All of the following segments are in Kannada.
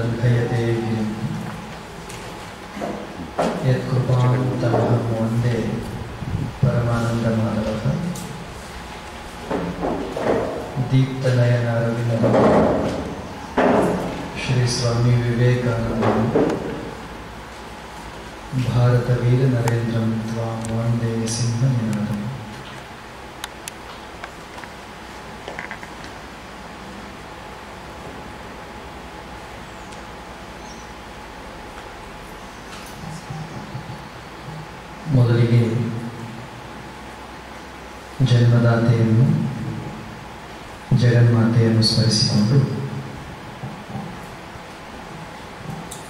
ಲಂಘಯತೆ ಗಿರಿಂ ಯತ್ಕೃಪಾಂತಮಹಂ ವಂದೇ ಪರಮಾನಂದಮಾಧವಃ ದೀಪ್ತನಯನಾರವಿಂದ ಶ್ರೀ ಸ್ವಾಮಿ ವಿವೇಕಾನಂದ ಭಾರತ ವೀರ ನರೇಂದ್ರಂ ತ್ವಾಂ ವಂದೇ ಸಿಂಹನಿನಾದಂ. ಮೊದಲಿಗೆ ಜನ್ಮದಾತೆಯನ್ನು ಜಗನ್ಮಾತೆಯನ್ನು ಸ್ಮರಿಸಿಕೊಂಡು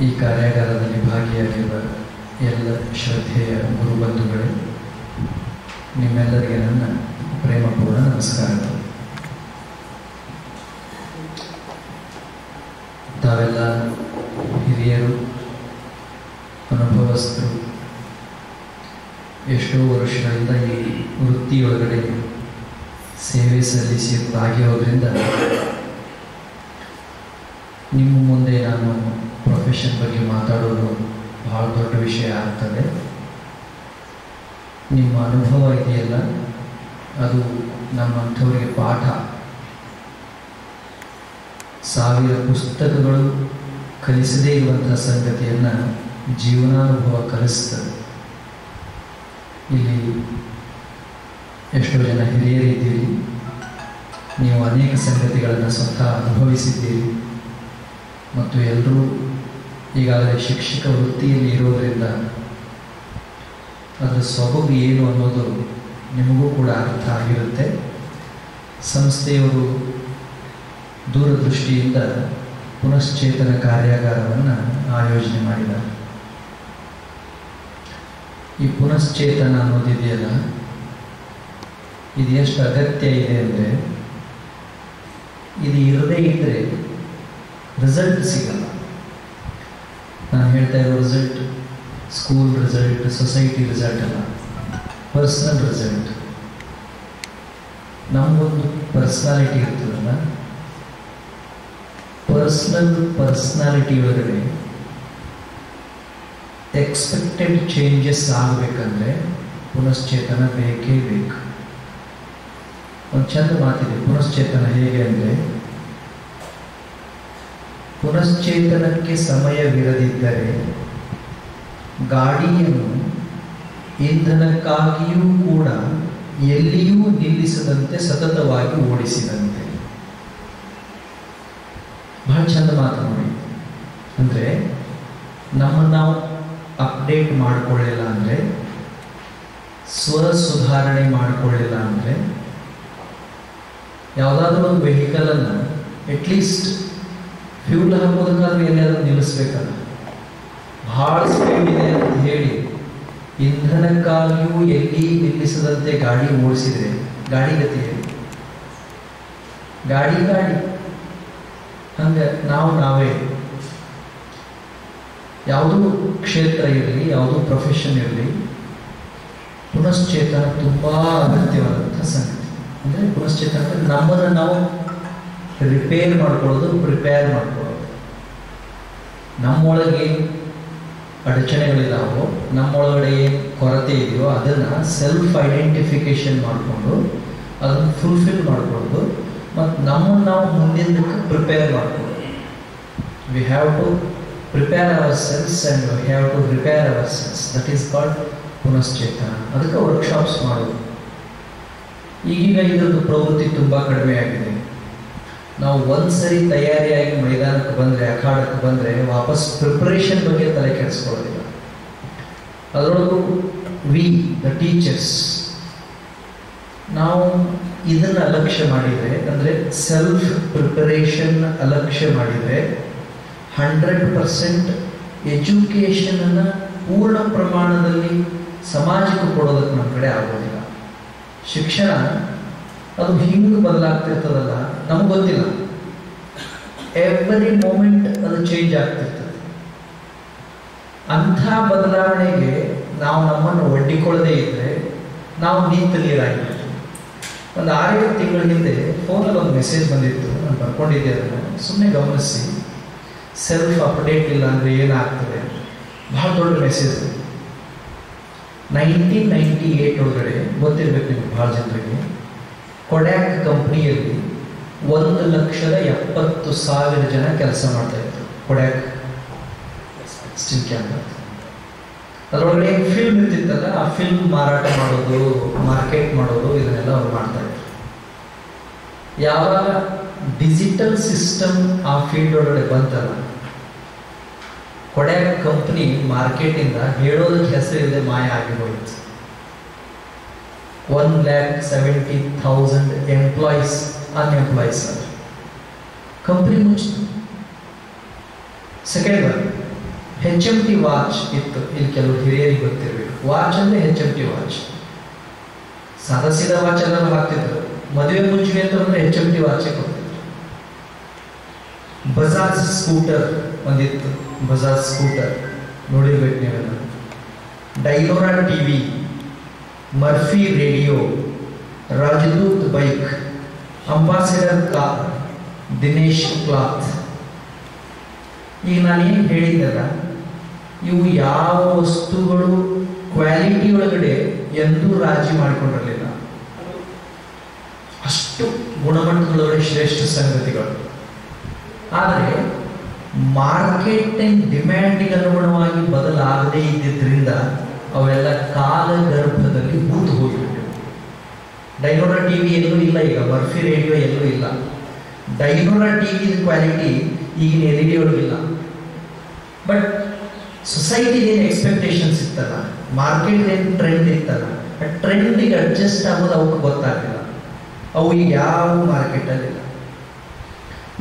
ಈ ಕಾರ್ಯಾಗಾರದಲ್ಲಿ ಭಾಗಿಯಾಗಿರುವ ಎಲ್ಲ ಶ್ರದ್ಧೆಯ ಗುರುಬಂಧುಗಳೇ, ನಿಮ್ಮೆಲ್ಲರಿಗೆ ನನ್ನ ಪ್ರೇಮಪೂರ್ಣ ನಮಸ್ಕಾರಗಳು. ತಾವೆಲ್ಲ ಹಿರಿಯರು, ಅನುಭವಸ್ಥರು, ಎಷ್ಟೋ ವರ್ಷಗಳಿಂದ ಈ ವೃತ್ತಿಯೊಳಗಡೆ ಸೇವೆ ಸಲ್ಲಿಸಿ ಆಗಿರೋದ್ರಿಂದ ನಿಮ್ಮ ಮುಂದೆ ನಾನು ಪ್ರೊಫೆಷನ್ ಬಗ್ಗೆ ಮಾತಾಡೋದು ಬಹಳ ದೊಡ್ಡ ವಿಷಯ ಆಗ್ತದೆ. ನಿಮ್ಮ ಅನುಭವ ಇದೆಯಲ್ಲ, ಅದು ನಮ್ಮಂಥವರಿಗೆ ಪಾಠ. 1000 ಪುಸ್ತಕಗಳು ಕಲಿಸದೇ ಇರುವಂಥ ಸಂಗತಿಯನ್ನು ಜೀವನಾನುಭವ ಕಲಿಸ್ತದೆ. ಇಲ್ಲಿ ಎಷ್ಟೋ ಜನ ಹಿರಿಯರಿದ್ದೀರಿ, ನೀವು ಅನೇಕ ಸಂಗತಿಗಳನ್ನು ಸ್ವತಃ ಅನುಭವಿಸಿದ್ದೀರಿ ಮತ್ತು ಎಲ್ಲರೂ ಈಗಾಗಲೇ ಶಿಕ್ಷಕ ವೃತ್ತಿಯಲ್ಲಿ ಇರೋದರಿಂದ ಅದರ ಸೊಬಗು ಏನು ಅನ್ನೋದು ನಿಮಗೂ ಕೂಡ ಅರ್ಥ ಆಗಿರುತ್ತೆ. ಸಂಸ್ಥೆಯವರು ದೂರದೃಷ್ಟಿಯಿಂದ ಪುನಶ್ಚೇತನ ಕಾರ್ಯಾಗಾರವನ್ನು ಆಯೋಜನೆ ಮಾಡಿದ್ದಾರೆ. ಈ ಪುನಶ್ಚೇತನ ಅನ್ನೋದಿದೆಯಲ್ಲ, ಇದು ಎಷ್ಟು ಅಗತ್ಯ ಇದೆ ಅಂದರೆ, ಇದು ಇರದೇ ಇದ್ದರೆ ರಿಸಲ್ಟ್ ಸಿಗಲ್ಲ. ನಾನು ಹೇಳ್ತಾ ಇರೋ result school result, society result ಅಲ್ಲ, ಪರ್ಸನಲ್ ರಿಸಲ್ಟ್. ನಮಗೊಂದು ಪರ್ಸ್ನಾಲಿಟಿ ಇರ್ತದಲ್ಲ, ಪರ್ಸ್ನಾಲಿಟಿ ಒಳಗಡೆ ಎಕ್ಸ್ಪೆಕ್ಟೆಡ್ ಚೇಂಜಸ್ ಆಗಬೇಕಂದ್ರೆ ಪುನಶ್ಚೇತನ ಬೇಕೇ ಬೇಕು. ಒಂದು ಚಂದ ಮಾತಿದೆ, ಪುನಶ್ಚೇತನ ಹೇಗೆ ಅಂದರೆ, ಪುನಶ್ಚೇತನಕ್ಕೆ ಸಮಯವಿರದಿದ್ದರೆ ಗಾಡಿಯನ್ನು ಇಂಧನಕ್ಕಾಗಿಯೂ ಕೂಡ ಎಲ್ಲಿಯೂ ನಿಲ್ಲಿಸದಂತೆ ಸತತವಾಗಿ ಓಡಿಸಿದಂತೆ. ಬಹಳ ಚಂದ ಮಾತು ನೋಡಿ. ಅಂದರೆ ನಮ್ಮನ್ನು ನಾವು ಅಪ್ಡೇಟ್ ಮಾಡಿಕೊಳ್ಳಿಲ್ಲ ಅಂದರೆ, ಸುಧಾರಣೆ ಮಾಡಿಕೊಳ್ಳಿಲ್ಲ ಅಂದರೆ, ಯಾವುದಾದ್ರೂ ಒಂದು ವೆಹಿಕಲನ್ನು ಅಟ್ಲೀಸ್ಟ್ ಫ್ಯೂಲ್ ಹಾಕೋದಕ್ಕಾದ್ರೂ ಎಲ್ಲಾದ್ರೂ ನಿಲ್ಲಿಸ್ಬೇಕಲ್ಲ. ಭಾಳ ಸ್ಪೀಡ್ ಇದೆ ಅಂತ ಹೇಳಿ ಇಂಧನಕ್ಕಾಗಿಯೂ ಎಲ್ಲಿ ನಿಲ್ಲಿಸದಂತೆ ಗಾಡಿ ಓಡಿಸಿದರೆ ಗಾಡಿ ಗತಿ ಹೇಳಿ, ಗಾಡಿ ಹಂಗೆ ನಾವೇ ಯಾವುದೂ ಕ್ಷೇತ್ರ ಇರಲಿ, ಯಾವುದೂ ಪ್ರೊಫೆಷನ್ ಇರಲಿ, ಪುನಶ್ಚೇತನ ತುಂಬ ಅಗತ್ಯವಾದಂಥ ಸಂಗತಿ. ಅಂದರೆ ಪುನಶ್ಚೇತನ ನಮ್ಮನ್ನು ನಾವು ರಿಪೇರ್ ಮಾಡ್ಕೊಳ್ಳೋದು, ಪ್ರಿಪೇರ್ ಮಾಡ್ಕೊಳ್ಳೋದು. ನಮ್ಮೊಳಗೆ ಅಡಚಣೆಗಳಿದಾವೋ, ನಮ್ಮೊಳಗಡೆ ಏನು ಕೊರತೆ ಇದೆಯೋ ಅದನ್ನು ಸೆಲ್ಫ್ ಐಡೆಂಟಿಫಿಕೇಶನ್ ಮಾಡಿಕೊಂಡು ಅದನ್ನು ಫುಲ್ಫಿಲ್ ಮಾಡ್ಕೊಳ್ಳೋದು ಮತ್ತು ನಮ್ಮನ್ನು ನಾವು ಮುಂದಿನದಕ್ಕೆ ಪ್ರಿಪೇರ್ ಮಾಡ್ಕೊಳ್ಳೋದು. We have to prepare ourselves and we have to repair ourselves. That is called ಪುನಶ್ಚೇತನ. ಅದಕ್ಕೆ ವರ್ಕ್ಶಾಪ್ಸ್ ಮಾಡೋದು. ಈಗೀಗ ಇದರದ್ದು ಪ್ರವೃತ್ತಿ ತುಂಬ ಕಡಿಮೆ ಆಗಿದೆ. ನಾವು ಒಂದ್ಸರಿ ತಯಾರಿಯಾಗಿ ಮೈದಾನಕ್ಕೆ ಬಂದರೆ, ಅಖಾಡಕ್ಕೆ ಬಂದರೆ ವಾಪಸ್ ಪ್ರಿಪ್ರೇಷನ್ ಬಗ್ಗೆ ತಲೆ ಕೆಡಿಸ್ಕೊಳ್ಳೋದಿಲ್ಲ. ಅದರೊಳಗೂ ದ ಟೀಚರ್ಸ್, ನಾವು ಇದನ್ನು ಅಲಕ್ಷ್ಯ ಮಾಡಿದರೆ, ಅಂದರೆ ಸೆಲ್ಫ್ ಪ್ರಿಪರೇಷನ್ ಅಲಕ್ಷ್ಯ ಮಾಡಿದರೆ 100% ಎಜುಕೇಷನನ್ನು ಪೂರ್ಣ ಪ್ರಮಾಣದಲ್ಲಿ ಸಮಾಜಕ್ಕೆ ಕೊಡೋದಕ್ಕೆ ನಮ್ಮ ಕಡೆ ಆಗೋದಿಲ್ಲ. ಶಿಕ್ಷಣ ಅದು ಹಿಂಗೆ ಬದಲಾಗ್ತಿರ್ತದಲ್ಲ, ನಮ್ಗೆ ಗೊತ್ತಿಲ್ಲ. ಎವ್ರಿ ಮೂಮೆಂಟ್ ಅದು ಚೇಂಜ್ ಆಗ್ತಿರ್ತದೆ. ಅಂಥ ಬದಲಾವಣೆಗೆ ನಾವು ನಮ್ಮನ್ನು ಒಡ್ಡಿಕೊಳ್ಳದೇ ಇದ್ದರೆ ನಾವು ನಿಂತು ನೀರಾಗಿರ್ತೀವಿ. ಒಂದು 6 ತಿಂಗಳ ಹಿಂದೆ ಫೋನಲ್ಲಿ ಒಂದು ಮೆಸೇಜ್ ಬಂದಿತ್ತು, ನಾನು ಬರ್ಕೊಂಡಿದ್ದೆ. ಅದನ್ನು ಸುಮ್ಮನೆ ಗಮನಿಸಿ. ಸೆಲ್ಫ್ ಅಪ್ಡೇಟ್ ಇಲ್ಲ ಅಂದರೆ ಏನಾಗ್ತದೆ? ಬಹಳ ದೊಡ್ಡ ಮೆಸೇಜ್. 1998 ಒಳಗಡೆ ಗೊತ್ತಿರಬೇಕು ನಿಮ್ಗೆ ಭಾಳ ಜನರಿಗೆ, ಕೊಡ್ಯಾಕ್ ಕಂಪ್ನಿಯಲ್ಲಿ 1,70,000 ಜನ ಕೆಲಸ ಮಾಡ್ತಾ ಇದ್ರು. ಕೊಡ್ಯಾಕ್ ಸ್ಟಿಲ್ ಕ್ಯಾಮ್ರಾ, ಅದರೊಳಗಡೆ ಫಿಲ್ಮ್ ಇರ್ತಿತ್ತಲ್ಲ, ಆ ಫಿಲ್ಮ್ ಮಾರಾಟ ಮಾಡೋದು, ಮಾರ್ಕೆಟ್ ಮಾಡೋದು, ಇದನ್ನೆಲ್ಲ ಅವ್ರು ಮಾಡ್ತಾ ಇದ್ರು. ಯಾವಾಗ ಡಿಜಿಟಲ್ ಸಿಸ್ಟಮ್ ಆ ಫೀಲ್ಡ್ ಒಳಗಡೆ ಬಂತಲ್ಲ, ಕೊಡ್ಯಾಕ್ ಕಂಪ್ನಿ ಮಾರ್ಕೆಟಿಂದ ಹೇಳೋದಕ್ಕೆ ಹೆಸರಿಲ್ಲದೆ ಮಾಯ ಆಗಿ ಹೋಯಿತು. 1,70,000 ಎಂಪ್ಲಾಯೀಸ್ ಅನ್ಎಂಪ್ಲಾಯೀಸ್ ಅದು ಕಂಪ್ನಿ ಮುಚ್ಚಿತು. ಸೆಕೆಂಡ್ ಒನ್, HMT ವಾಚ್ ಇತ್ತು. ಇಲ್ಲಿ ಕೆಲವು ಹಿರಿಯರಿಗೆ ಗೊತ್ತಿರಬೇಕು, ವಾಚ್ ಅಂದರೆ HMT ವಾಚ್. ಸಾದಾ ಸೀದಾ ವಾಚ್ ಎಲ್ಲ ಹಾಕ್ತಿದ್ರು. ಮದುವೆ ಮುಂಚಿಗೆ ಅಂತಂದ್ರೆ HMT ವಾಚ್ ಕೊಡ್ತಿದ್ರು. ಬಜಾಜ್ ಸ್ಕೂಟರ್ ಒಂದಿತ್ತು, ಬಜಾಜ್ ಸ್ಕೂಟರ್ ನೋಡಿರ್ಬೇಕು ನೀವೆಲ್ಲ. Dyanora TV, Murphy radio, Rajdoot bike, Ambassador car, Dinesh cloth. ಈಗ ನಾನೇನು ಹೇಳಿದ್ದಲ್ಲ, ಇವು ಯಾವ ವಸ್ತುಗಳು ಕ್ವಾಲಿಟಿ ಒಳಗಡೆ ಎಂದೂ ರಾಜಿ ಮಾಡಿಕೊಂಡಿರಲಿಲ್ಲ. ಅಷ್ಟು ಗುಣಮಟ್ಟದೊಳಗಡೆ ಶ್ರೇಷ್ಠ ಸಂಗತಿಗಳು. ಆದರೆ ಮಾರ್ಕೆಟ್ ಡಿಮ್ಯಾಂಡಿಗೆ ಅನುಗುಣವಾಗಿ ಬದಲಾಗದೇ ಇದ್ದಿದ್ದರಿಂದ ಅವೆಲ್ಲ ಕಾಲಗರ್ಭದಲ್ಲಿ ಹೂತು ಹೋಗಿಬಿಟ್ಟು. ಡೈನೋರಾ ಟಿವಿ ಎಲ್ಲೂ ಇಲ್ಲ ಈಗ, ಮರ್ಫಿ ರೇಡಿಯೋ ಎಲ್ಲೂ ಇಲ್ಲ. ಡೈನೋರಾ ಟಿವಿ ಕ್ವಾಲಿಟಿ ಈಗಿನ LED ಒಳಗಿಲ್ಲ. ಬಟ್ ಸೊಸೈಟಿಗೆ ಏನು ಎಕ್ಸ್ಪೆಕ್ಟೇಷನ್ಸ್ ಇತ್ತಲ್ಲ, ಮಾರ್ಕೆಟ್ ಏನು ಟ್ರೆಂಡ್ ಇತ್ತಲ್ಲ, ಆ ಟ್ರೆಂಡಿಗೆ ಅಡ್ಜಸ್ಟ್ ಆಗೋದು ಅವಕ್ಕೆ ಗೊತ್ತಾಗಲಿಲ್ಲ. ಅವು ಈಗ ಯಾವ ಮಾರ್ಕೆಟಲ್ಲಿಲ್ಲ.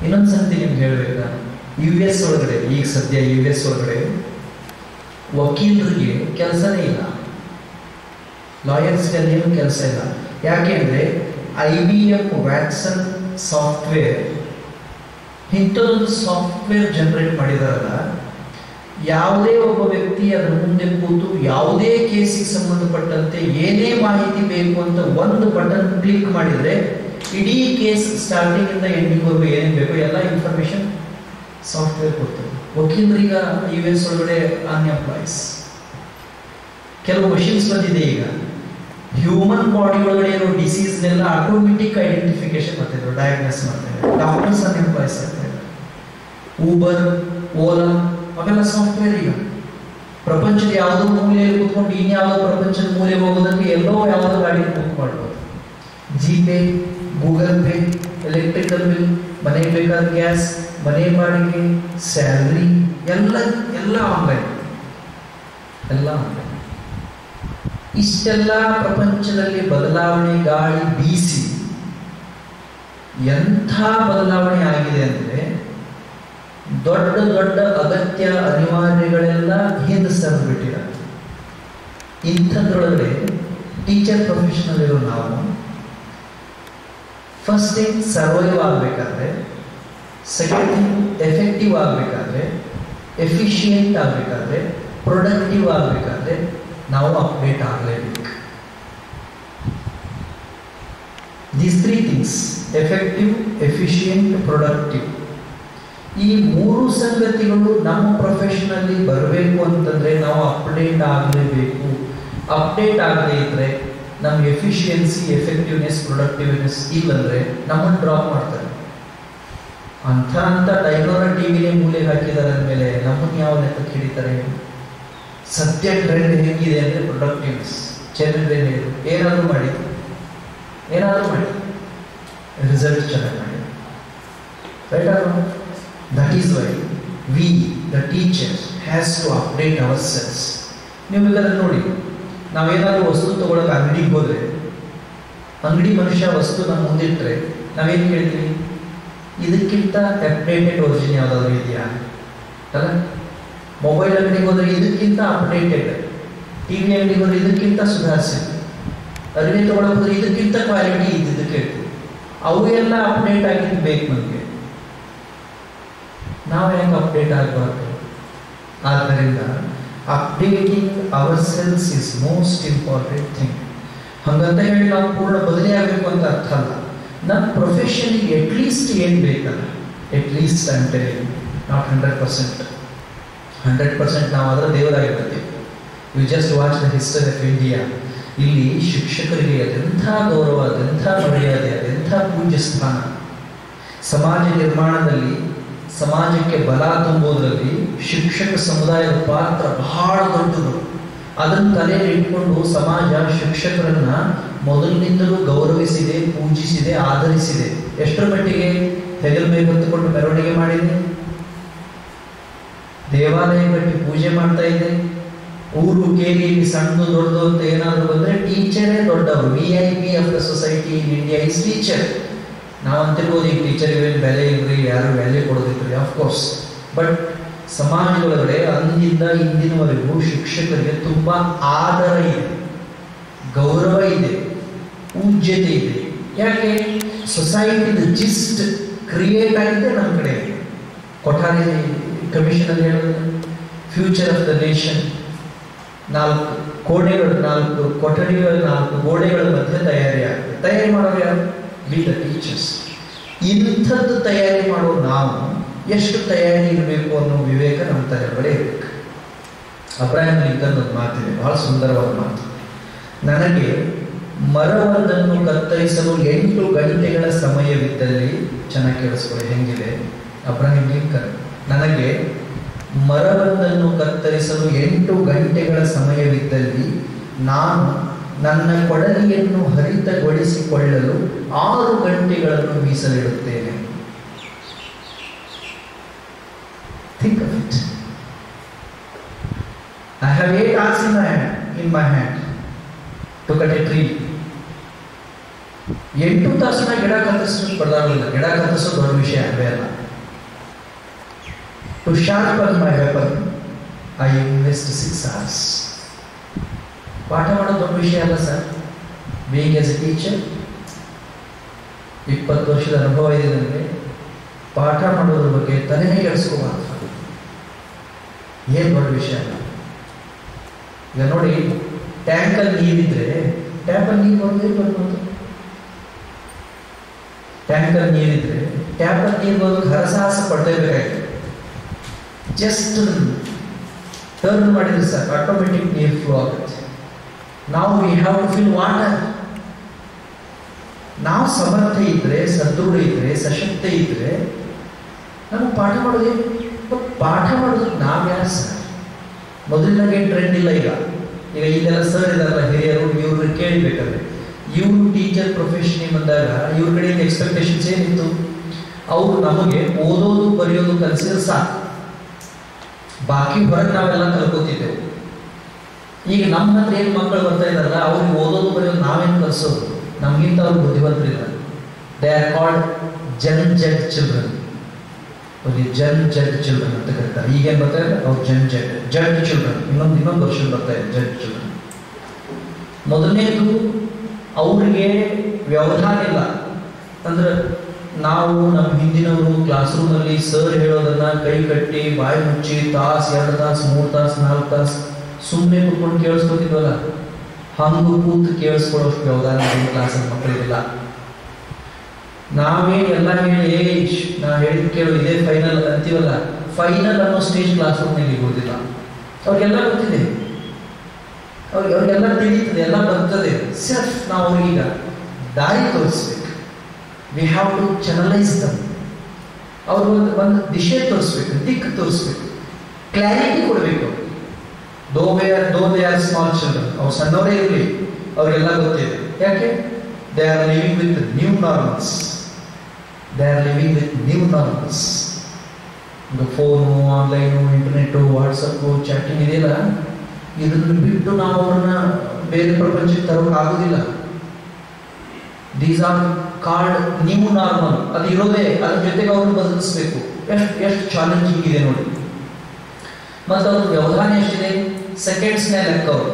ಇನ್ನೊಂದು ಸಂಗತಿ ನಿಮ್ಗೆ ಹೇಳಬೇಕಾ, US ಒಳಗಡೆ ಈಗ ಸದ್ಯ US ಒಳಗಡೆ ವಕೀಲರಿಗೆ ಕೆಲಸನೇ ಇಲ್ಲ, ಲಾಯರ್ಸ್ಗೆ ಅಲ್ಲೇನು ಕೆಲಸ ಇಲ್ಲ. ಯಾಕೆ ಅಂದರೆ IBM ವ್ಯಾಟ್ಸನ್ ಸಾಫ್ಟ್ವೇರ್ ಇಂಥದ್ದೊಂದು ಸಾಫ್ಟ್ವೇರ್ ಜನರೇಟ್ ಮಾಡಿದಾರಲ್ಲ, ಯಾವುದೇ ಒಬ್ಬ ವ್ಯಕ್ತಿ ಅದರ ಮುಂದೆ ಕೂತು ಯಾವುದೇ ಕೇಸಿಗೆ ಸಂಬಂಧಪಟ್ಟಂತೆ ಏನೇ ಮಾಹಿತಿ ಬೇಕು ಅಂತ ಒಂದು ಬಟನ್ ಕ್ಲಿಕ್ ಮಾಡಿದರೆ ಇಡೀ ಕೇಸ್ ಸ್ಟಾರ್ಟಿಂಗ್ ಇಂದ ಎಂಡಿಂಗ್ವರೆಗೂ ಏನೇನು ಬೇಕೋ ಎಲ್ಲ ಇನ್ಫಾರ್ಮೇಶನ್ ಸಾಫ್ಟ್ವೇರ್ ಕೊಡ್ತದೆ. ವಕೀಲರೀಗ US ಒಳಗಡೆ ಅನ್ಎಂಪ್ಲಾಯೀಸ್. ಕೆಲವು ಮಷಿನ್ಸ್ ಬಂದಿದೆ ಈಗ, ಹ್ಯೂಮನ್ ಬಾಡಿ ಒಳಗಡೆ ಇರೋ ಡಿಸೀಸ್ನೆಲ್ಲ ಆಟೋಮೆಟಿಕ್ ಐಡೆಂಟಿಫಿಕೇಶನ್ ಮಾಡ್ತಿದ್ರು, ಡಯಾಗ್ನೋಸ್ ಮಾಡ್ತಿದ್ದಾರೆ. ಡಾಕ್ಟರ್ಸ್ ಅನ್ಎಂಪ್ಲಾಯೀಸ್ ಆಗ್ತಾರೆ. ಊಬರ್, ಓಲಾ ಅವೆಲ್ಲ ಸಾಫ್ಟ್ವೇರ್. ಈಗ ಪ್ರಪಂಚದ ಯಾವುದೋ ಮೂಲೆಯಲ್ಲಿ ಕೂತ್ಕೊಂಡು ಇನ್ಯಾವುದೋ ಪ್ರಪಂಚದ ಮೂಲೆ ಹೋಗೋದಕ್ಕೆ ಎಲ್ಲೋ ಯಾವುದೋ ಗಾಡಿ ಬುಕ್ ಮಾಡ್ಬೋದು. GPay, Google pay, electrical bill, ಮನೆಗೆ ಬೇಕಾದ ಗ್ಯಾಸ್, ಮನೆ ಬಾಡಿಗೆ, ಸ್ಯಾಲ್ರಿ ಎಲ್ಲ ಆನ್ಲೈನ್, ಎಲ್ಲ ಆನ್ಲೈನ್. ಇಷ್ಟೆಲ್ಲ ಪ್ರಪಂಚದಲ್ಲಿ ಬದಲಾವಣೆ ಗಾಳಿ ಬೀಸಿ ಎಂಥ ಬದಲಾವಣೆ ಆಗಿದೆ ಅಂದರೆ, ದೊಡ್ಡ ದೊಡ್ಡ ಅಗತ್ಯ ಅನಿವಾರ್ಯಗಳೆಲ್ಲ ಹಿಂದೆ ಸರಿದು ಬಿಟ್ಟಿದ್ದಾರೆ. ಇಂಥದ್ರೊಳಗಡೆ ಟೀಚರ್ ಪ್ರೊಫೆಷನಲ್ ಇರೋ ನಾವು ಫಸ್ಟ್ ಥಿಂಗ್ ಸರ್ವೈವ್ ಆಗಬೇಕಾದ್ರೆ, ಸೆಕೆಂಡ್ ಥಿಂಗ್ ಎಫೆಕ್ಟಿವ್ ಆಗಬೇಕಾದ್ರೆ, ಎಫಿಷಿಯೆಂಟ್ ಆಗಬೇಕಾದ್ರೆ, ಪ್ರೊಡಕ್ಟಿವ್ ಆಗಬೇಕಾದ್ರೆ ನಾವು ಅಪ್ಡೇಟ್ ಆಗಲೇಬೇಕು. These 3 things, effective, efficient, productive, ಈ 3 ಸಂಗತಿಗಳು ನಮ್ಮ ಪ್ರೊಫೆಷನಲ್ಲಿ ಬರಬೇಕು ಅಂತಂದರೆ ನಾವು ಅಪ್ಡೇಟ್ ಆಗಲೇಬೇಕು. ಅಪ್ಡೇಟ್ ಆಗದೇ ಇದ್ದರೆ ನಮ್ಮ ಎಫಿಷಿಯನ್ಸಿ, ಎಫೆಕ್ಟಿವ್ನೆಸ್, ಪ್ರೊಡಕ್ಟಿವ್ನೆಸ್ ಇಲ್ಲಂದರೆ ನಮ್ಮನ್ನು ಡ್ರಾಪ್ ಮಾಡ್ತಾರೆ. ಅಂಥ ಡೈನೋರಾ ಟಿವಿನೇ ಮೂಲೆ ಹಾಕಿದ್ದಾರೆ ಅಂದಮೇಲೆ ನಮ್ಮನ್ನು ಯಾವ ಲೆಕ್ಕಕ್ಕೆ ಹಿಡಿತಾರೆ? ಸದ್ಯ ಟ್ರೆಂಡ್ ಹೇಗಿದೆ ಅಂದರೆ ಪ್ರೊಡಕ್ಟಿವ್ನೆಸ್. ಚಂದ್ರದೇನು ಹೇಳಿ ಏನಾದರೂ ಮಾಡಿ ರಿಸಲ್ಟ್ ಚೆನ್ನಾಗಿ ಮಾಡಿ, right or not? That is why we the teacher has to update ourselves. ನೀವು ಬೇಕಾದ್ರೆ ನೋಡಿ, ನಾವೇನಾದರೂ ವಸ್ತು ತೊಗೊಳಕ್ಕೆ ಅಂಗಡಿಗೆ ಹೋದರೆ, ಅಂಗಡಿ ಮನುಷ್ಯ ವಸ್ತು ನಮ್ಮ ಮುಂದಿಟ್ಟರೆ ನಾವೇನು ಕೇಳ್ತೀವಿ? ಇದಕ್ಕಿಂತ ಅಪ್ಡೇಟೆಡ್ ವರ್ಜನ್ ಯಾವುದಾದ್ರೂ ಇದೆಯಾ ಅಲ್ಲ? ಮೊಬೈಲ್ ಅಂಗಡಿಗೆ ಹೋದರೆ ಇದಕ್ಕಿಂತ ಅಪ್ಡೇಟೆಡ್, TV ಅಂಗಡಿಗೆ ಹೋದರೆ ಇದಕ್ಕಿಂತ ಸುಧಾರಿಸಿದೆ, ಅರಿವೆ ತೊಗೊಳಕ್ಕೆ ಹೋದರೆ ಇದಕ್ಕಿಂತ ಕ್ವಾಲಿಟಿ ಇದ್ದಿದ್ದು ಕೇಳ್ತೀವಿ. ಅವು ಎಲ್ಲ ಅಪ್ಡೇಟ್ ಆಗಿದ್ದು ಬೇಕು ನಮಗೆ. ನಾವು ಹೆಂಗೆ ಅಪ್ಡೇಟ್ ಆಗಬಾರ್ದು? ಆದ್ದರಿಂದ updating ourselves is most important thing. ಹಾಗಂತ ಹೇಳಿ ನಾವು ಪೂರ್ಣ ಬದಲಿ ಆಗಬೇಕು ಅಂತ ಅರ್ಥ ಅಲ್ಲ. ನಮ್ಮ ಪ್ರೊಫೆಷನ್ಗೆ ಅಟ್ಲೀಸ್ಟ್ ಏನು ಬೇಕಲ್ಲ, ಅಟ್ಲೀಸ್ಟ್ ಅಂತ ಹೇಳಿ ನಾಟ್ 100%. 100% ನಾವು ಅದರ ದೇವರಾಗಿರ್ತೀವಿ. You just watch the history of India. ಇಲ್ಲಿ ಶಿಕ್ಷಕರಿಗೆ ಅದೆಂಥ ಗೌರವ, ಅದೆಂಥ ಮರ್ಯಾದೆ, ಅದೆಂಥ ಪೂಜ್ಯ ಸ್ಥಾನ. ಸಮಾಜ ನಿರ್ಮಾಣದಲ್ಲಿ, ಸಮಾಜಕ್ಕೆ ಬಲ ತುಂಬುವುದರಲ್ಲಿ ಶಿಕ್ಷಕ ಸಮುದಾಯದ ಪಾತ್ರ ಬಹಳ ದೊಡ್ಡದು. ಅದನ್ನು ತಲೆಯಲ್ಲಿ ಇಟ್ಕೊಂಡು ಸಮಾಜ ಶಿಕ್ಷಕರನ್ನ ಮೊದಲಿನಿಂದಲೂ ಗೌರವಿಸಿದೆ, ಪೂಜಿಸಿದೆ, ಆಧರಿಸಿದೆ. ಎಷ್ಟರ ಮಟ್ಟಿಗೆ ಹೆಗಲ ಮೇಲೆ ಹೊತ್ತುಕೊಂಡು ಮೆರವಣಿಗೆ ಮಾಡಿದೆ, ದೇವಾಲಯ ಕಟ್ಟಿ ಪೂಜೆ ಮಾಡ್ತಾ ಇದೆ. ಊರು ಕೇರಿಯಲ್ಲಿ ಸಣ್ಣದು ದೊಡ್ಡದು ಅಂತ ಏನಾದರೂ ಬಂದರೆ ಟೀಚರೇ ದೊಡ್ಡವರು. VIP of the society in India is teacher. ನಾವು ಅಂತಿರ್ಬೋದು ಈಗ ಟೀಚರ್ಗೆ ಬೆಲೆ ಇಲ್ರಿ, ಯಾರು ವ್ಯಾಲ್ಯೂ ಕೊಡೋದಿಲ್ರಿ, ಆಫ್ಕೋರ್ಸ್. ಬಟ್ ಸಮಾಜದೊಳಗಡೆ ಅಂದಿನಿಂದ ಇಂದಿನವರೆಗೂ ಶಿಕ್ಷಕರಿಗೆ ತುಂಬ ಆದರ ಇದೆ, ಗೌರವ ಇದೆ, ಪೂಜ್ಯತೆ ಇದೆ. ಯಾಕೆ? ಸೊಸೈಟಿದ ಜಿಸ್ಟ್ ಕ್ರಿಯೇಟ್ ಆಗಿದೆ ನಮ್ಮ ಕಡೆ. ಕೊಠಾರಿ ಕಮಿಷನ್ ಅಲ್ಲಿ ಹೇಳೋದು ಫ್ಯೂಚರ್ ಆಫ್ ದ ನೇಷನ್. 4 ಕೋಣೆಗಳು, 4 ಕೊಠಡಿಗಳು, 4 ಗೋಡೆಗಳ ಮಧ್ಯೆ ತಯಾರಿ ಮಾಡೋರು ಯಾರು? We the teachers. ಇಂಥದ್ದು ತಯಾರಿ ಮಾಡೋ ನಾವು ಎಷ್ಟು ತಯಾರಿ ಇರಬೇಕು ಅನ್ನೋ ವಿವೇಕ ನಮ್ಮ ತಲೆಯೊಳಗಡೆ ಇರಬೇಕು. ಅಬ್ರಾಹಂ ಲಿಂಕನ್ ಒಂದು ಮಾತಿದೆ, ಬಹಳ ಸುಂದರವಾದ ಮಾತು. ನನಗೆ ಮರವೊಂದನ್ನು ಕತ್ತರಿಸಲು 8 ಗಂಟೆಗಳ ಸಮಯವಿದ್ದಲ್ಲಿ, ಚೆನ್ನಾಗಿ ಕೇಳಿಸ್ಕೊಳ್ಳಿ ಹೆಂಗಿದೆ ಅಬ್ರಾಹಂ ಲಿಂಕನ್, ನನಗೆ ಮರವೊಂದನ್ನು ಕತ್ತರಿಸಲು 8 ಗಂಟೆಗಳ ಸಮಯವಿದ್ದಲ್ಲಿ ನಾನು ನನ್ನ ಕೊಡಲಿಯನ್ನು ಹರಿತಗೊಳಿಸಿಕೊಳ್ಳಲು 6 ಗಂಟೆಗಳನ್ನು ಮೀಸಲಿಡುತ್ತೇನೆ. Think of it. I have 8 hours in my hand to cut a tree. 8 ತಾಸಿನ ಗಿಡ ಕತ್ತರಿಸೋದು ಪಡೆದಾಗಲಿಲ್ಲ. ಗಿಡ ಕತ್ತರಿಸೋದು ದೊಡ್ಡ ವಿಷಯ ಅಲ್ಲವೇ ಅಲ್ಲ. To sharpen my weapon, I invest 6 hours. ಪಾಠ ಮಾಡೋದು ದೊಡ್ಡ ವಿಷಯ ಅಲ್ಲ sir. Being as A teacher 20 ವರ್ಷದ ಅನುಭವ ಇದೆ ನನಗೆ. ಪಾಠ ಮಾಡೋದ್ರ ಬಗ್ಗೆ ತಲೆನೇ ಕೆಡಿಸ್ಕೋಬಾರ್ದು, ಏನು ದೊಡ್ಡ ವಿಷಯ ಅಲ್ಲ. ಈಗ ನೋಡಿ, ಟ್ಯಾಂಕಲ್ಲಿ ನೀರಿದ್ರೆ ಟ್ಯಾಪಲ್ಲಿ ನೀರು ಬರ್ಬೋದು. ಟ್ಯಾಂಕಲ್ಲಿ ನೀರಿದ್ರೆ ಟ್ಯಾಪಲ್ಲಿ ನೀರು ಬರೋದು ಹರಸಾಹಸ ಪಡಲೇಬೇಕಾಗಿದೆ. ಜಸ್ಟ್ ಟರ್ನ್ ಮಾಡಿದ್ರೆ ಸಾಕು, ಆಟೋಮೆಟಿಕ್ ನೀರು ಫ್ಲೋ ಆಗುತ್ತೆ. ನಾವು we have to fill water. ನಾವು ಸಮರ್ಥ ಇದ್ರೆ, ಸದೃಢ ಇದ್ರೆ, ಸಶಕ್ತ ಇದ್ರೆ ನಮಗೆ ಪಾಠ ಮಾಡೋದೇನು? ಪಾಠ ಮಾಡೋದಕ್ಕೆ ನಾವು ಯಾರು ಸರ್? ಮೊದಲಿನಾಗೆ ಟ್ರೆಂಡ್ ಇಲ್ಲ. ಈಗ ಇದೆಲ್ಲ ಸರ್ ಇದಾರಲ್ಲ ಹಿರಿಯರು, ಇವ್ರನ್ನ ಕೇಳಬೇಕಾದ್ರೆ ಇವರು ಟೀಚರ್ ಪ್ರೊಫೆಷನ್ ಬಂದಾಗ ಇವ್ರ ಕಡೆಯಿಂದ ಎಕ್ಸ್ಪೆಕ್ಟೇಷನ್ಸ್ ಏನಿತ್ತು? ಅವರು ನಮಗೆ ಓದೋದು ಬರೆಯೋದು ಕಲಿಸಿದ್ರೆ ಸಾಕು, ಬಾಕಿ ಹೊರಗೆ ನಾವೆಲ್ಲ ಕಲ್ಕೋತಿದ್ದೆವು. ಈಗ ನಮ್ಮ ಹತ್ರ ಏನು ಮಕ್ಕಳು ಬರ್ತಾ ಇದ್ದಾರಲ್ಲ, ಅವ್ರಿಗೆ ಓದೋದು ಬರೆಯೋದು ನಾವೇನು ಕಲಿಸೋದು? ನಮಗಿಂತ ಅವ್ರು ಬುದ್ಧಿವಂತರಿಲ್ಲ. They are called Gen Z children. ಅವ್ರಿಗೆ ಜನ್ ಜಡ್ ಚಿಲ್ಡ್ರನ್ ಅಂತ ಕರೀತಾರೆ. ಈಗೇನು ಬರ್ತಾ ಇದೆ? ಅವ್ರು ಜಡ್ ಚಿಲ್ಡ್ರನ್. ಇನ್ನೊಂದು ವರ್ಷ ಬರ್ತಾ ಇದೆ ಜಡ್ ಚಿಲ್ಡ್ರನ್. ಮೊದಲನೇದು ಅವ್ರಿಗೆ ವ್ಯವಧಾನ ಇಲ್ಲ. ಅಂದ್ರೆ ನಾವು ನಮ್ಮ ಹಿಂದಿನವರು ಕ್ಲಾಸ್ ರೂಮಲ್ಲಿ ಸರ್ ಹೇಳೋದನ್ನ ಕೈ ಕಟ್ಟಿ ಬಾಯಿ ಮುಚ್ಚಿ ತಾಸು 2 ತಾಸು 3 ತಾಸು 4 ತಾಸು ಸುಮ್ಮನೆ ಕೂತ್ಕೊಂಡು ಕೇಳಿಸ್ಕೊತಿದ್ವಲ್ಲ, ಹಂಗು ಕೂತು ಕೇಳಿಸ್ಕೊಳ್ಳೋಷ್ಟು ವ್ಯವಧಾನ ಕ್ಲಾಸಲ್ಲಿ ಮಕ್ಕಳಿಗಿಲ್ಲ. ನಾವೇನು ಎಲ್ಲ ಹೇಳಿ ನಾ ಹೇಳಿದ್ ಕೇಳು ಇದೇ ಫೈನಲ್ ಅಂತೀವಲ್ಲ, ಫೈನಲ್ ಅನ್ನೋ ಸ್ಟೇಜ್ ಕ್ಲಾಸ್ ರೂಮ್ನಲ್ಲಿ ಗೊತ್ತಿಲ್ಲ. ಅವ್ರಿಗೆಲ್ಲ ಗೊತ್ತಿದೆ, ಅವ್ರಿಗೆಲ್ಲ ತಿಳಿಯುತ್ತದೆ, ಎಲ್ಲ ಬರ್ತದೆ. ಸೆಲ್ಫ್ ನಾವು ಅವ್ರಿಗೀಗ ದಾರಿ ತೋರಿಸ್ಬೇಕು. ವಿ ಹ್ಯಾವ್ ಟು ಚಾನಲೈಸ್ ದಮ್. ಅವ್ರಿಗೊಂದು ದಿಶೆ ತೋರಿಸ್ಬೇಕು, ದಿಕ್ಕು ತೋರಿಸ್ಬೇಕು, ಕ್ಲಾರಿಟಿ ಕೊಡಬೇಕು. Though they are small children, ಅವ್ರು ಸಣ್ಣವರೇ ಇರಲಿ, ಅವ್ರಿಗೆಲ್ಲ ಗೊತ್ತಿದೆ. ಯಾಕೆ? They are living with new normals. ಒಂದು phone, online, internet, WhatsApp, chatting ಇದೆಯಲ್ಲ, ಇದನ್ನು ಬಿಟ್ಟು ನಾವು ಅವ್ರನ್ನ ಬೇರೆ ಪ್ರಪಂಚಕ್ಕೆ ತರೋಕ್ಕಾಗೋದಿಲ್ಲ. These are called new normal. ಅದು ಇರೋದೇ, ಅದ್ರ ಜೊತೆಗೆ ಅವ್ರನ್ನ ಬದಲಿಸ್ಬೇಕು. ಎಷ್ಟು ಚಾಲೆಂಜಿಂಗ್ ಇದೆ ನೋಡಿ. ಮತ್ತು ಅವ್ರ ವ್ಯವಧಾನ ಎಷ್ಟಿದೆ? ಸೆಕೆಂಡ್ಸ್ನೇ ಲೆಕ್ಕ. ಅವರು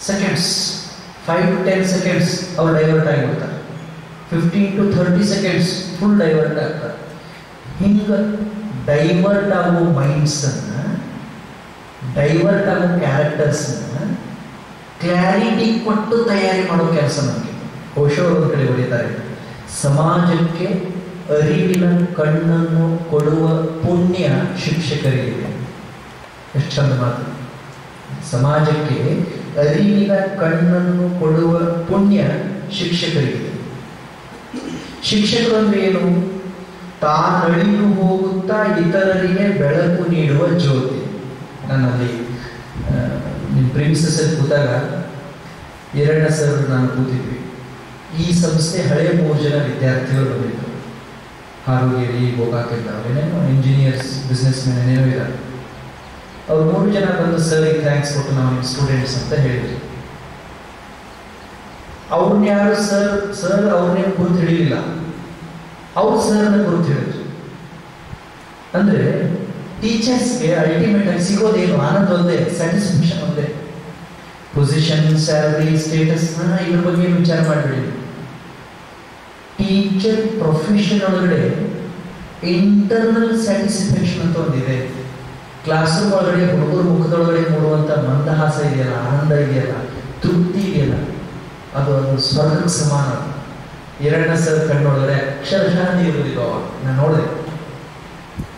ಸೆಕೆಂಡ್ಸ್, 5 to 10 seconds ಅವ್ರು ಡೈವರ್ಟ್ ಆಗಿಬಿಡ್ತಾರೆ. 15 to 30 seconds ಫುಲ್ ಡೈವರ್ಟ್ ಆಗ್ತಾರೆ. ಹಿಂಗೆ ಡೈವರ್ಟ್ ಆಗೋ ಮೈಂಡ್ಸನ್ನು, ಡೈವರ್ಟ್ ಆಗೋ ಕ್ಯಾರೆಕ್ಟರ್ಸನ್ನು ಕ್ಲಾರಿಟಿ ಕೊಟ್ಟು ತಯಾರಿ ಮಾಡೋ ಕೆಲಸ ನಮಗೆ. ಕೋಶವರು ಒಂದು ಕಡೆ ಬರೀತಾರೆ, ಸಮಾಜಕ್ಕೆ ಅರಿವಿನ ಕಣ್ಣನ್ನು ಕೊಡುವ ಪುಣ್ಯ ಶಿಕ್ಷಕರಿಗೆ. ಎಷ್ಟು ಚಂದ ಮಾತು. ಸಮಾಜಕ್ಕೆ ಅರಿವಿನ ಕಣ್ಣನ್ನು ಕೊಡುವ ಪುಣ್ಯ ಶಿಕ್ಷಕರಿಗೆ. ಶಿಕ್ಷಕರು ಅಂದ್ರೆ ಏನು? ತಾನಳಿದು ಹೋಗುತ್ತಾ ಇತರರಿಗೆ ಬೆಳಕು ನೀಡುವ ಜ್ಯೋತಿ. ನನ್ನಲ್ಲಿ ನಿಮ್ಮ ಪ್ರಿನ್ಸಸ್ ಕೂತಾಗ 2 ಸರ್ ನಾನು ಕೂತಿದ್ವಿ. ಈ ಸಂಸ್ಥೆ ಹಳೆ 3 ಜನ ವಿದ್ಯಾರ್ಥಿಗಳು ಬಂದಿದ್ದರು. ಹಾರುಗೇರಿ, ಗೋಕಾಕೆಲ್ಲ ಅವರೇನೇನೋ ಇಂಜಿನಿಯರ್ಸ್, ಬಿಸ್ನೆಸ್ ಮ್ಯಾನ್ ಏನೇನೋ ಇದ್ದಾರೆ. ಅವ್ರು 3 ಜನ ಬಂದು ಸರ್ಗೆ ಥ್ಯಾಂಕ್ಸ್ ಕೊಟ್ಟು ನಾವು ನಿಮ್ಮ ಸ್ಟೂಡೆಂಟ್ಸ್ ಅಂತ ಹೇಳಿದ್ರಿ. ಅವ್ರನ್ನ ಯಾರು ಸರ್ ಅವ್ರನ್ನೇನು ಗುರುತು ಹಿಡಿಲಿಲ್ಲ, ಅವ್ರು ಸರ್ನ ಗುರುತು ಹೇಳಿದ್ರು. ಅಂದ್ರೆ ಟೀಚರ್ಸ್ಗೆ ಅಲ್ಟಿಮೇಟ್ ಆಗಿ ಸಿಗೋದೇನು? ಆನಂದ ಒಂದೇ, ಸ್ಯಾಟಿಸ್ಫ್ಯಾಕ್ಷನ್ ಒಂದೇ. ಪೊಸಿಷನ್, ಸ್ಯಾಲರಿ, ಸ್ಟೇಟಸ್ ಇದ್ರ ಬಗ್ಗೆ ಏನು ವಿಚಾರ ಮಾಡಬೇಡಿ. ಟೀಚರ್ ಪ್ರೊಫೆಷನ್ ಒಳಗಡೆ ಇಂಟರ್ನಲ್ ಸ್ಯಾಟಿಸ್ಫ್ಯಾಕ್ಷನ್ ಅಂತ ಒಂದಿದೆ. ಕ್ಲಾಸ್ ರೂಮ್ ಒಳಗಡೆ ಹುಡುಗರ ಮುಖದೊಳಗಡೆ ಮೂಡುವಂತ ಮಂದಹಾಸ ಇದೆಯಲ್ಲ, ಆನಂದ ಇದೆಯಲ್ಲ, ತೃಪ್ತಿ ಇದೆಯಲ್ಲ, ಅದು ಸ್ವರ್ಗಕ್ಕೆ ಸಮಾನ. 2 ಸರ್ ಕಣ್ಣೊಳಗಡೆ ಅಕ್ಷರಶಃ ನೀರುವುದಿಲ್ಲ. ನಾನು ನೋಡಿದೆ,